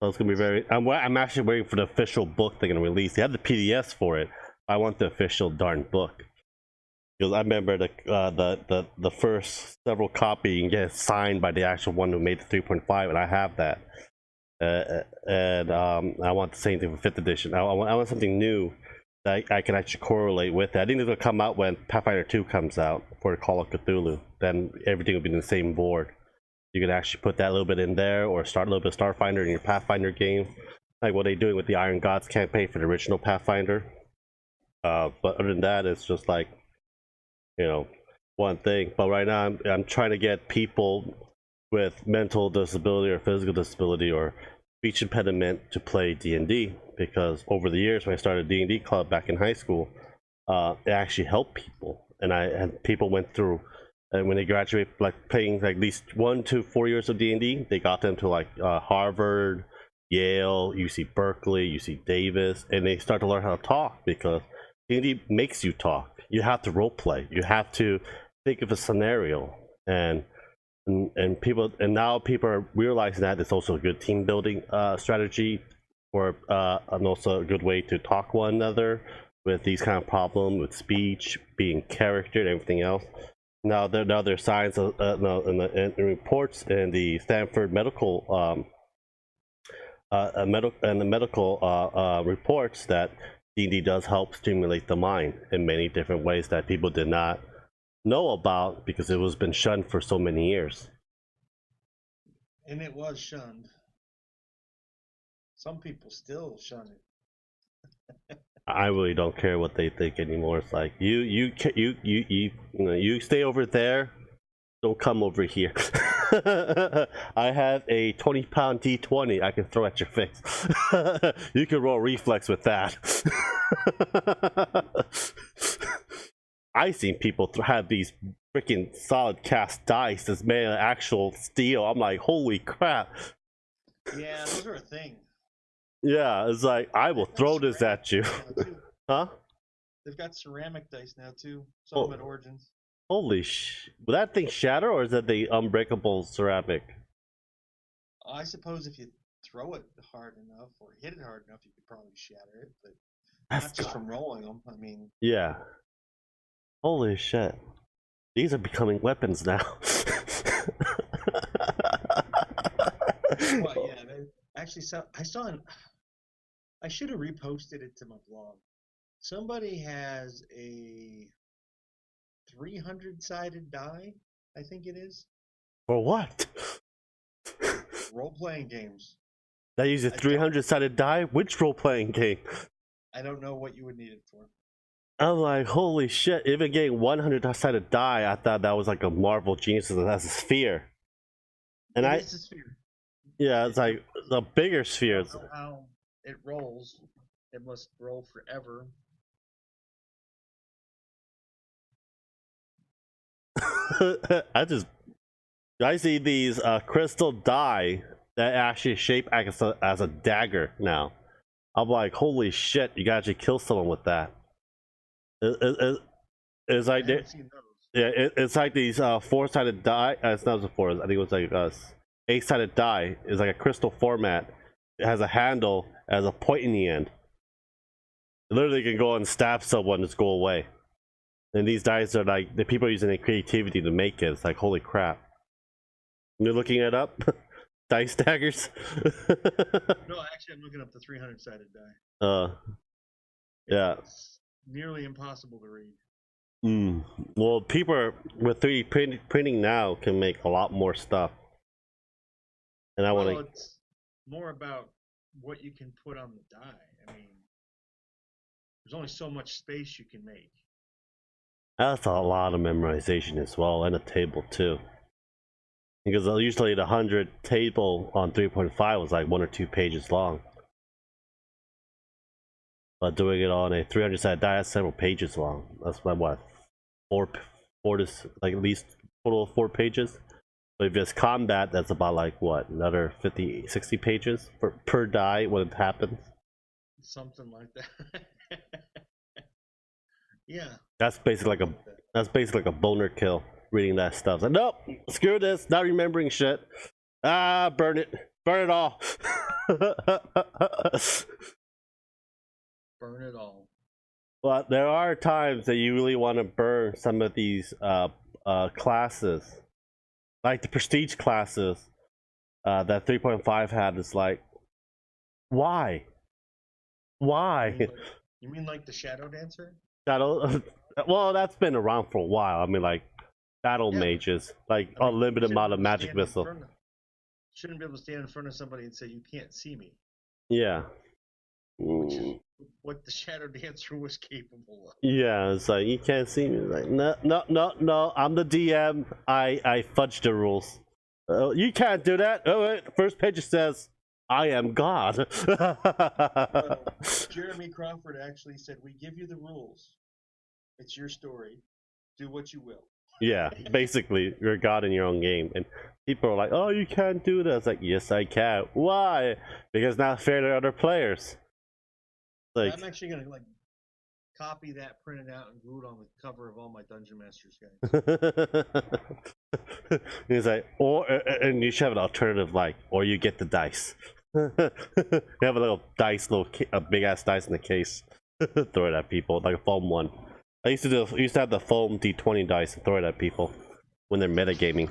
So it's gonna be very. I'm actually waiting for the official book they're gonna release. They have the PDFs for it. I want the official darn book, because I remember the first several copy you can get signed by the actual one who made the 3.5, and I have that. And I want the same thing for 5th edition. I want something new that I can actually correlate with it. I think it's gonna come out when Pathfinder 2 comes out for Call of Cthulhu. Then everything will be in the same board. You can actually put that a little bit in there, or start a little bit of Starfinder in your Pathfinder game, like what they're doing with the Iron Gods campaign for the original Pathfinder. But other than that, it's just like, one thing. But right now, I'm trying to get people with mental disability or physical disability or speech impediment to play D&D, because over the years when I started a D&D club back in high school, it actually helped people, and people went through, and when they graduate, like playing like at least 1 to 4 years of D&D, they got them to like Harvard, Yale, UC Berkeley, UC Davis, and they start to learn how to talk, because D&D makes you talk. You have to role play. You have to think of a scenario, and now people are realizing that it's also a good team building strategy, and also a good way to talk one another with these kind of problems with speech, being character, and everything else. Now there's signs in the reports in the Stanford medical reports that D&D does help stimulate the mind in many different ways that people did not know about, because it was been shunned for so many years. And it was shunned. Some people still shun it. I really don't care what they think anymore. It's like you stay over there, don't come over here. I have a 20-pound D20 I can throw at your face. You can roll reflex with that. I've seen people have these freaking solid cast dice that's made of actual steel. I'm like, holy crap. Yeah, those are a thing. Yeah, it's like, I will throw this at you. Huh? They've got ceramic dice now too. Some at Origins. Holy will that thing shatter, or is that the unbreakable ceramic? I suppose if you throw it hard enough or hit it hard enough, you could probably shatter it, but not just from rolling them. I mean, yeah. Holy shit! These are becoming weapons now. Well, yeah. Actually, I saw I should have reposted it to my blog. Somebody has a 300-sided die, I think it is. For what? Role-playing games. That uses 300-sided die? Which role-playing game? I don't know what you would need it for. I'm like, holy shit. Even getting 100-sided die, I thought that was like a Marvel Genius that has a sphere. And it's a sphere. Yeah, it's like the bigger sphere. I don't know how it rolls. It must roll forever. I see these crystal die that actually shape as a dagger now. I'm like, holy shit, you can actually kill someone with that. It's like it's like these 4-sided die. It's not the 4. I think it was like 8-sided die. It's like a crystal format. It has a handle, it has a point in the end. It literally can go and stab someone and just go away. And these dice are like, the people are using their creativity to make it. It's like, holy crap. You're looking it up? Dice daggers? No, actually, I'm looking up the 300-sided die. Yeah. It's nearly impossible to read. Well, people with 3D printing now can make a lot more stuff. And it's more about what you can put on the die. I mean, there's only so much space you can make. That's a lot of memorization as well, and a table too. Because usually the 100 table on 3.5 was like 1 or 2 pages long. But doing it on a 300-sided die, that's several pages long. That's my what, four to like at least total of 4 pages. But if it's combat, that's about like what, another 50, 60 pages per die when it happens. Something like that. Yeah. That's basically like a boner kill. Reading that stuff. It's like, nope, screw this. Not remembering shit. Burn it all. Burn it all. But there are times that you really want to burn some of these classes, like the prestige classes that 3.5 had. Is like, why? You mean like the Shadow Dancer? Shadow. Well, that's been around for a while. I mean, like battle mages, like unlimited amount of magic missile. Shouldn't be able to stand in front of somebody and say, "You can't see me." Yeah. Which is what the Shadow Dancer was capable of. Yeah, it's like, you can't see me. Like, no. I'm the DM. I fudged the rules. You can't do that. Oh, wait. First page says, I am God. Well, Jeremy Crawford actually said, "We give you the rules. It's your story. Do what you will." Yeah, basically, you're God in your own game. And people are like, oh, you can't do that. It's like, yes, I can. Why? Because it's not fair to other players. Like, I'm actually going to like copy that, print it out, and glue it on the cover of all my Dungeon Masters guides. He's like, and you should have an alternative, like, or you get the dice. You have a little dice, a big ass dice in the case. Throw it at people, like a foam one. I used to have the foam D20 dice and throw it at people when they're metagaming.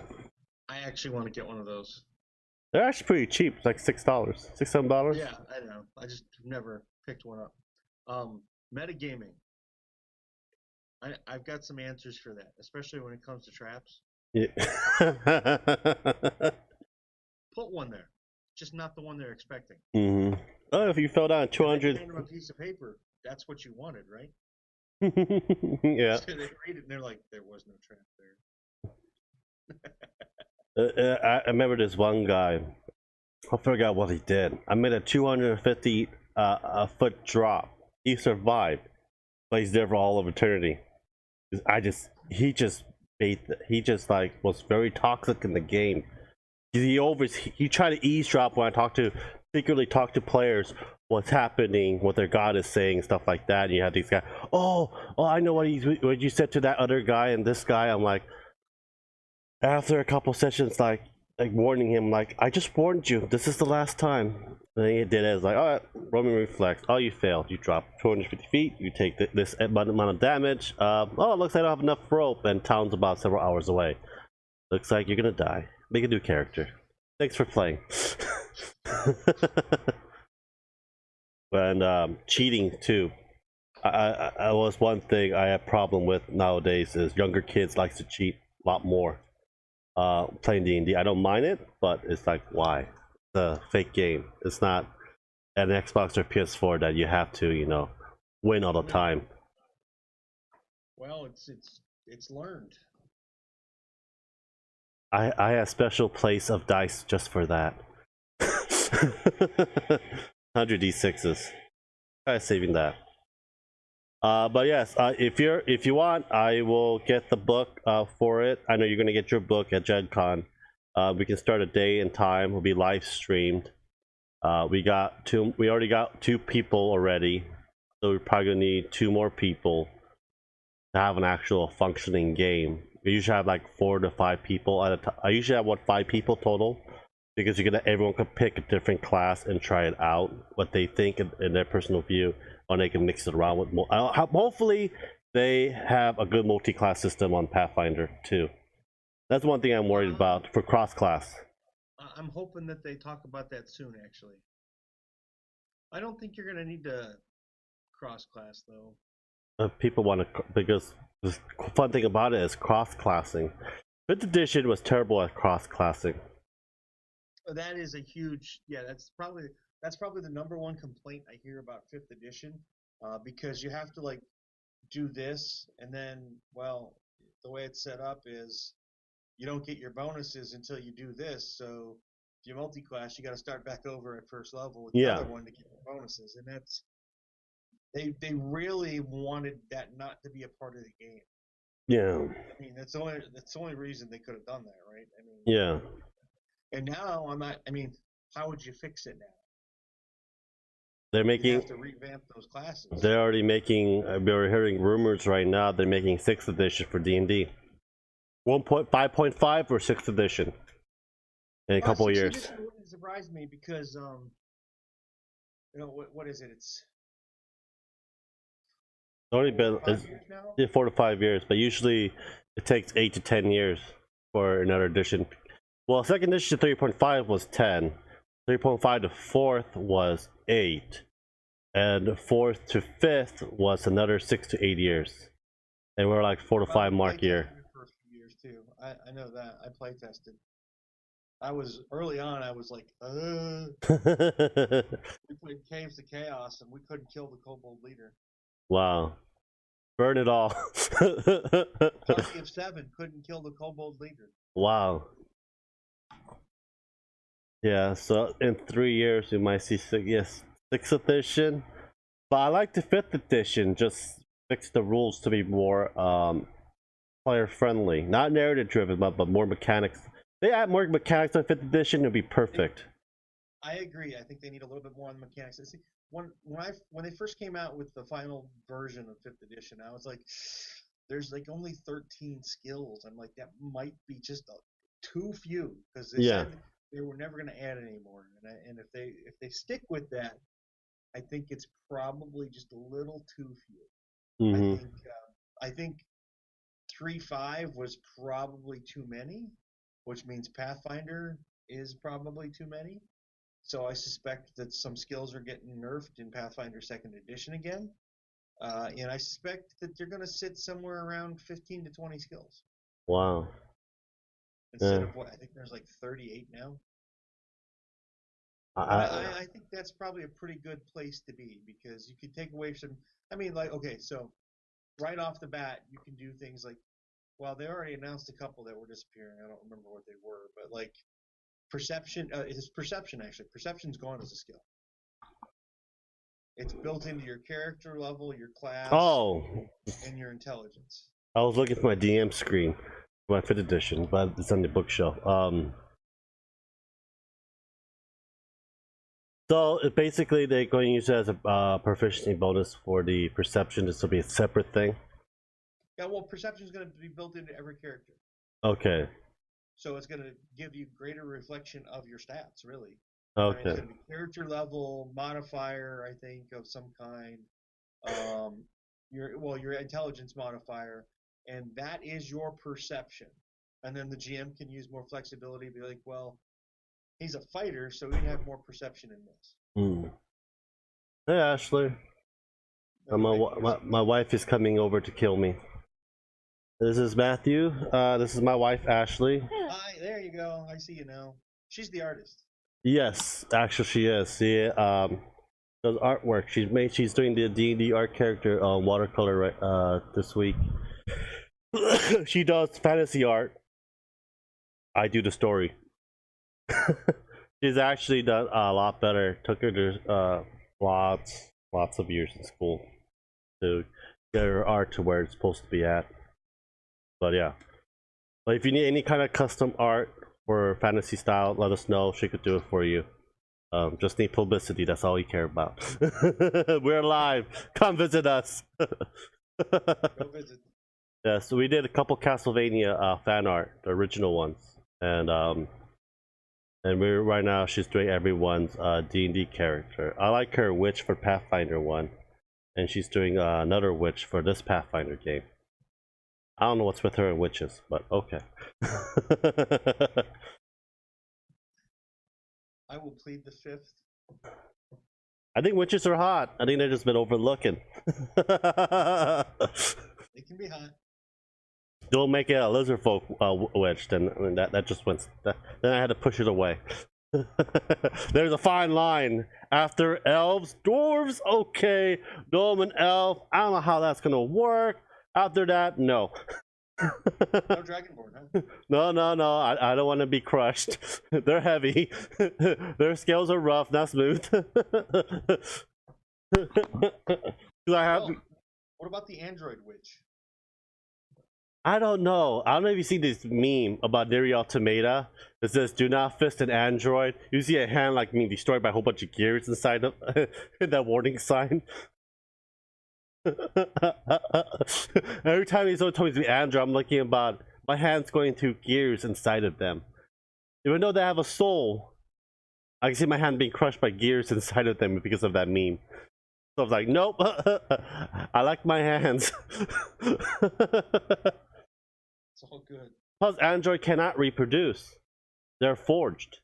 I actually want to get one of those. They're actually pretty cheap. It's like $6, $7. Yeah, I know. I just never picked one up. Metagaming. I've got some answers for that, especially when it comes to traps. Yeah. Put one there, just not the one they're expecting. Mm-hmm. Oh, if you fell down 200. Hand them a piece of paper. That's what you wanted, right? Yeah. So they read it and they're like, "There was no trap there." I remember this one guy. I forgot what he did. I made a 250 foot drop. He survived, but he's there for all of eternity. He just like was very toxic in the game. He tried to eavesdrop when I secretly talk to players what's happening, what their god is saying, stuff like that. And you have these guys, oh, I know what you said to that other guy and this guy. I'm like, after a couple sessions, like warning him, like, I just warned you, this is the last time. And then he did it. It's like, all right, Roman reflex. Oh, you failed. You drop 250 feet. You take this amount of damage. Oh, it looks like I don't have enough rope, and town's about several hours away. Looks like you're gonna die. Make a new character. Thanks for playing. And cheating too. I was one thing I have problem with nowadays is younger kids likes to cheat a lot more. Playing D&D, I don't mind it, but it's like, why? It's a fake game. It's not an Xbox or PS4 that you have to, win all the time. Well, it's learned. I have a special place of dice just for that. 100 D6s. Try saving that. But yes, if you want, I will get the book for it. I know you're gonna get your book at Gen Con. We can start a day and time. Will be live streamed. We already got 2 people already, so we're probably gonna need 2 more people to have an actual functioning game. We usually have like 4 to 5 people at a time. I usually have 5 people total, because everyone can pick a different class and try it out, what they think in their personal view, or they can mix it around with more. Hopefully they have a good multi-class system on Pathfinder too. That's one thing I'm worried about for cross-class. I'm hoping that they talk about that soon, actually. I don't think you're going to need to cross-class, though. People want to, because the fun thing about it is cross-classing. 5th edition was terrible at cross-classing. That is a huge, that's probably the number one complaint I hear about 5th edition, because you have to like do this, and then, well, the way it's set up is you don't get your bonuses until you do this. So if you multi-class, you got to start back over at first level with the other one to get the bonuses, and They really wanted that not to be a part of the game. Yeah. I mean, that's the only reason they could have done that, right? I mean, Yeah. and now I'm not. I mean, how would you fix it now? They're You'd making. have to revamp those classes. They're already making. We're hearing rumors right now. They're making 6th edition for D&D. 1.5.5 or 6th edition in a couple of years. Edition wouldn't surprise me because you know what is it? It's Only been 5 years now. 4 to 5 years, but usually it takes 8 to 10 years for another edition. Well, 2nd edition to 3.5 was 10, 3.5 to 4th was 8, and 4th to 5th was another 6 to 8 years. And we're like 4 to 5 mark year. First few years too. I know that. I play tested. I was early on. I was like, we played Caves to Chaos, and we couldn't kill the Kobold leader. Wow. Burn it all. Party of 7 couldn't kill the Kobold leader. Wow. Yeah, so in 3 years we might see 6th edition. But I like the 5th edition, just fix the rules to be more player friendly. Not narrative driven, but more mechanics. They add more mechanics on 5th edition, it'd be perfect. I agree. I think they need a little bit more on the mechanics. See, when they first came out with the final version of 5th edition, I was like, there's like only 13 skills. I'm like, that might be just too few, because they said they were never going to add any more. And if they stick with that, I think it's probably just a little too few. Mm-hmm. I think 3.5 was probably too many, which means Pathfinder is probably too many. So I suspect that some skills are getting nerfed in Pathfinder 2nd edition again. And I suspect that they're going to sit somewhere around 15 to 20 skills. Wow. Instead of what, I think there's like 38 now. I think that's probably a pretty good place to be, because you can take away some. I mean, like, okay, so right off the bat, you can do things like, well, they already announced a couple that were disappearing. I don't remember what they were, but like perception, it's perception actually. Perception's gone as a skill. It's built into your character level, your class, and your intelligence. I was looking for my DM screen, my 5th edition, but it's on the bookshelf. So basically, they're going to use it as a proficiency bonus for the perception. This will be a separate thing. Yeah, well, perception is going to be built into every character. Okay. So it's going to give you greater reflection of your stats, really. Okay. It's going to be character level modifier, I think, of some kind. Your intelligence modifier, and that is your perception. And then the GM can use more flexibility to be like, well, he's a fighter, so he'd have more perception in this. Hey, Ashley. My wife is coming over to kill me. This is Matthew. This is my wife, Ashley. Hi, there you go. I see you now. She's the artist. Yes, actually she is. She does artwork. She's doing the D&D art character on watercolor right this week. She does fantasy art. I do the story. She's actually done a lot better. Took her to lots of years in school to get her art to where it's supposed to be at. But yeah, but if you need any kind of custom art for fantasy style, let us know. She could do it for you. Just need publicity. That's all we care about. We're live. Come visit us. Go visit. Yeah, so we did a couple Castlevania fan art, the original ones, and we're right now she's doing everyone's D&D character. I like her witch for Pathfinder one, and she's doing another witch for this Pathfinder game. I don't know what's with her and witches, but okay. I will plead the 5th. I think witches are hot. I think they've just been overlooking. They can be hot. Don't make it a lizard folk witch, then that just went. Then I had to push it away. There's a fine line. After elves, dwarves, okay. Gnome and elf, I don't know how that's gonna work. After that, no. No Dragonborn, huh? No. I don't want to be crushed. They're heavy. Their scales are rough, not smooth. Do I have? Well, what about the Android witch? I don't know. I don't know if you see this meme about Nier Automata. It says, "Do not fist an android." You see a hand like being destroyed by a whole bunch of gears inside of that warning sign. Every time someone tells me the android, I'm looking about my hands going through gears inside of them. Even though they have a soul, I can see my hand being crushed by gears inside of them because of that meme. So I was like, nope. I like my hands. It's all good. Plus, Android cannot reproduce. They're forged.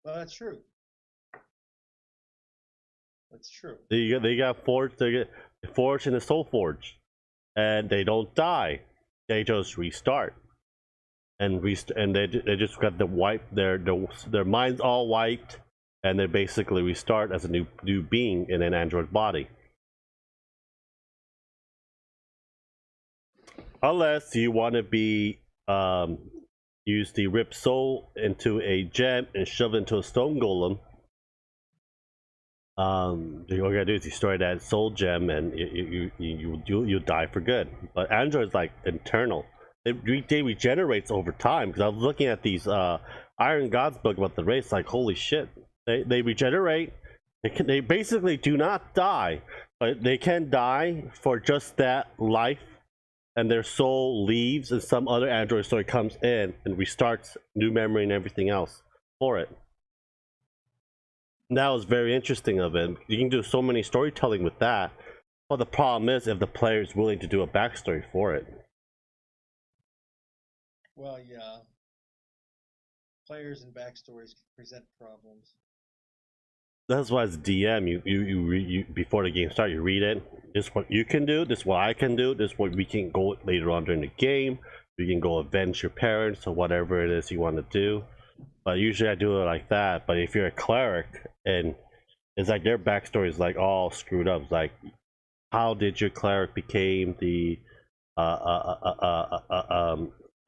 Well, that's true. That's true. They got forged. They get forged in the soul forge, and they don't die. They just restart, and they just got the wipe their minds all wiped, and they basically restart as a new being in an android body. Unless you want to be use the ripped soul into a gem and shove it into a stone golem. All you gotta do is destroy that soul gem, and you die for good. But Android's like internal. It regenerates over time. Because I was looking at these Iron Gods book about the race, like holy shit, they regenerate. They basically do not die, but they can die for just that life, and their soul leaves, and some other android story comes in and restarts new memory and everything else for it. And that was very interesting of it. You can do so many storytelling with that. Well, the problem is if the player is willing to do a backstory for it. Well, yeah. Players and backstories can present problems. That's why as DM, you before the game starts, you read it. This is what you can do. This is what I can do. This is what we can go later on during the game. You can go avenge your parents or whatever it is you want to do. But usually I do it like that. But if you're a cleric and it's like their backstory is like all screwed up. It's like, how did your cleric became the how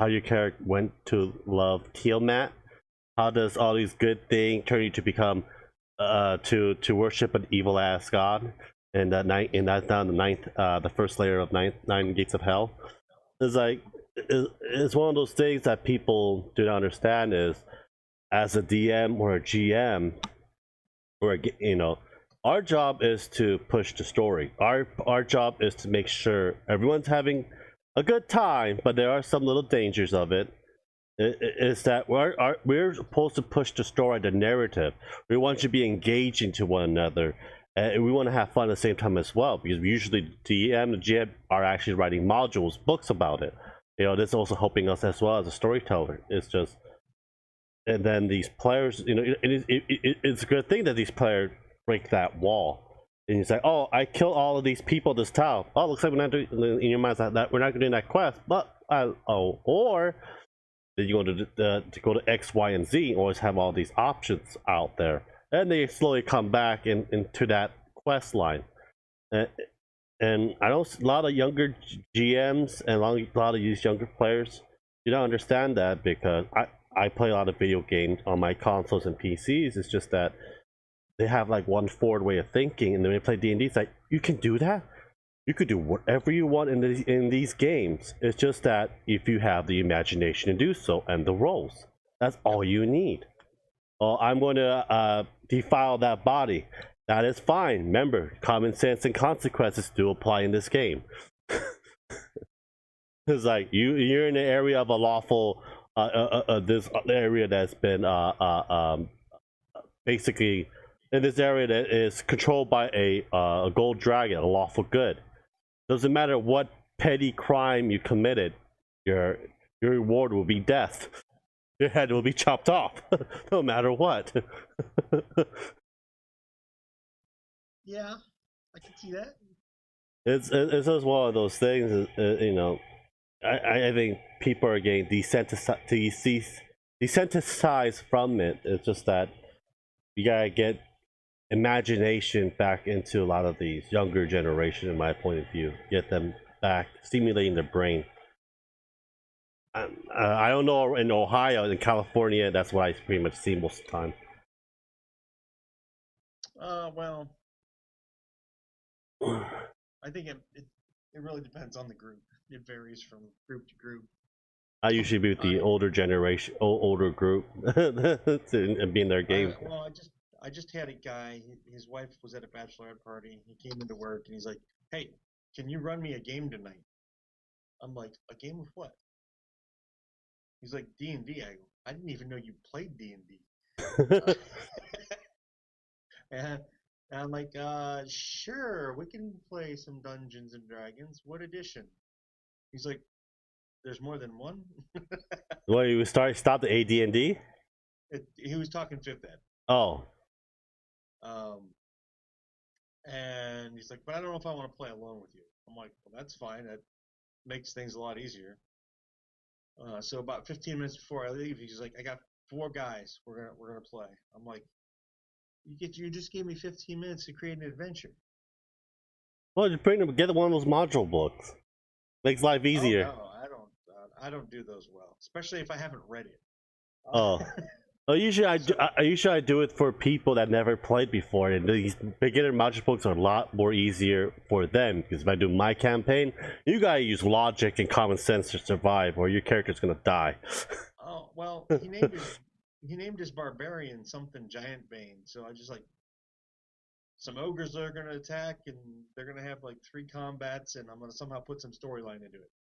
your cleric went to love Tiamat? How does all these good things turn you to become to worship an evil ass god? And that's down the ninth, the first layer of nine gates of hell. It's like it's one of those things that people do not understand. Is as a DM or a GM or our job is to push the story. Our job is to make sure everyone's having a good time, but there are some little dangers of it. Is that we're supposed to push the story, the narrative. We want you to be engaging to one another, and we want to have fun at the same time as well. Because usually DM and GM are actually writing modules, books about it. This is also helping us as well as a storyteller. It's just, and then these players, it's a good thing that these players break that wall. And you say, "Oh, I killed all of these people this town. Oh, looks like we're not doing in your mind that we're not doing that quest, but or." You go to go to X, Y, and Z, always have all these options out there, and they slowly come back into that quest line. And I know a lot of younger GMs and a lot of these younger players, you don't understand that because I play a lot of video games on my consoles and PCs. It's just that they have like one forward way of thinking, and then when they play D&D, it's like, you can do that. You could do whatever you want in these games. It's just that if you have the imagination to do so and the roles, that's all you need. Oh, I'm going to defile that body. That is fine. Remember, common sense and consequences do apply in this game. It's like you're in an area of a lawful this area that's been basically in this area that is controlled by a gold dragon, a lawful good. Doesn't matter what petty crime you committed, your reward will be death. Your head will be chopped off, no matter what. Yeah, I can see that. It's just one of those things. I think people are getting desensitized from it. It's just that you gotta get imagination back into a lot of these younger generation, in my point of view. Get them back, stimulating their brain. I don't know in Ohio, in California, that's what I pretty much see most of the time. Well, I think it really depends on the group. It varies from group to group. I usually be with the I older generation, older group, and be in their games. well, I just had a guy. His wife was at a bachelorette party. He came into work and he's like, "Hey, can you run me a game tonight?" I'm like, "A game of what?" He's like, D&D. I didn't even know you played D&D. And I'm like, sure, we can play some Dungeons and Dragons. What edition? He's like, there's more than one. Well, you stop the AD&D? He was talking fifth ed. Oh. And he's like, but I don't know if I want to play alone with you. I'm like, well, that's fine. That makes things a lot easier. So about 15 minutes before I leave, he's like, I got 4 guys. We're gonna play. I'm like, you just gave me 15 minutes to create an adventure. Well, just get one of those module books. Makes life easier. Oh, no, I don't do those well, especially if I haven't read it. Oh. Well, usually I do it for people that never played before, and these beginner module books are a lot more easier for them. Because if I do my campaign, you gotta use logic and common sense to survive, or your character's gonna die. Oh well, he named his barbarian something giant bane. So I just like some ogres are gonna attack, and they're gonna have like 3 combats, and I'm gonna somehow put some storyline into it.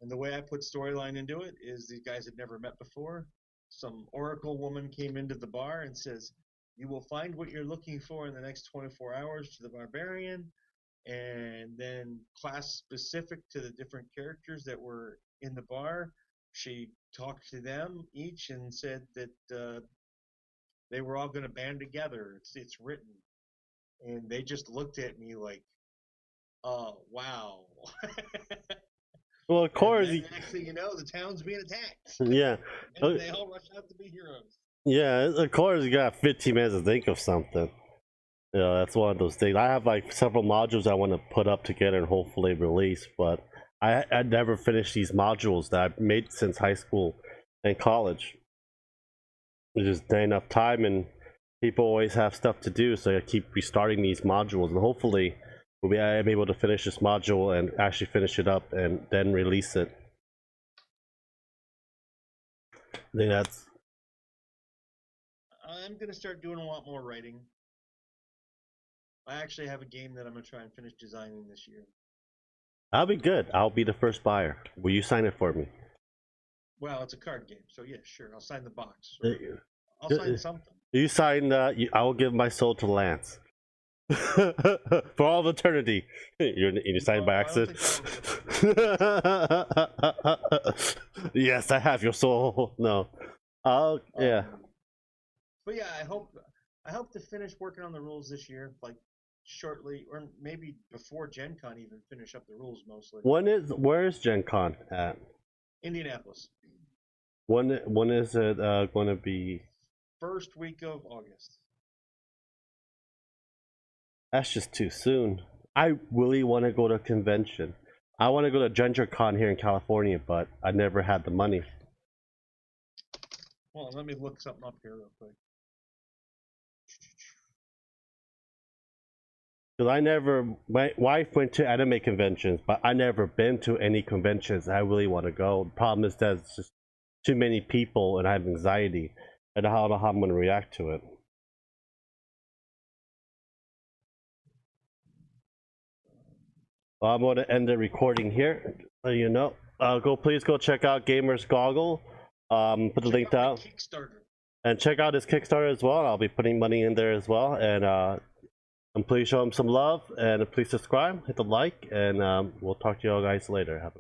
And the way I put storyline into it is these guys had never met before. Some oracle woman came into the bar and says, you will find what you're looking for in the next 24 hours to the barbarian. And then class specific to the different characters that were in the bar, she talked to them each and said that they were all going to band together. It's written. And they just looked at me like, oh, wow. Well, of course. And then, next thing you know, the town's being attacked. Yeah. And they all rush out to be heroes. Yeah, of course you got 15 minutes to think of something. Yeah, that's one of those things. I have like several modules I want to put up together and hopefully release, but I never finished these modules that I've made since high school and college. There's just not enough time, and people always have stuff to do, so I keep restarting these modules, and hopefully I'm able to finish this module and actually finish it up and then release it. I think that's... I'm going to start doing a lot more writing. I actually have a game that I'm going to try and finish designing this year. That'll be good. I'll be the first buyer. Will you sign it for me? Well, it's a card game, so yeah, sure. I'll sign the box. I'll sign something. You sign, I will give my soul to Lance. For all of eternity. You signed by accident. Yes, I have your soul. No. Yeah. But yeah, I hope to finish working on the rules this year, like shortly, or maybe before Gen Con even finish up the rules mostly. Where is Gen Con at? Indianapolis. When is it going to be? First week of August. That's just too soon. I really want to go to a convention. I want to go to GenCon here in California, but I never had the money. Hold on, let me look something up here real quick. Because my wife went to anime conventions, but I never been to any conventions. I really want to go. The problem is that it's just too many people and I have anxiety. I don't know how I'm going to react to it. Well, I'm going to end the recording here. So you know, please go check out Gamer's Goggle. Put the link down. Kickstarter. And check out his Kickstarter as well. I'll be putting money in there as well. And please show him some love. And please subscribe, hit the like, and we'll talk to you all guys later. Have a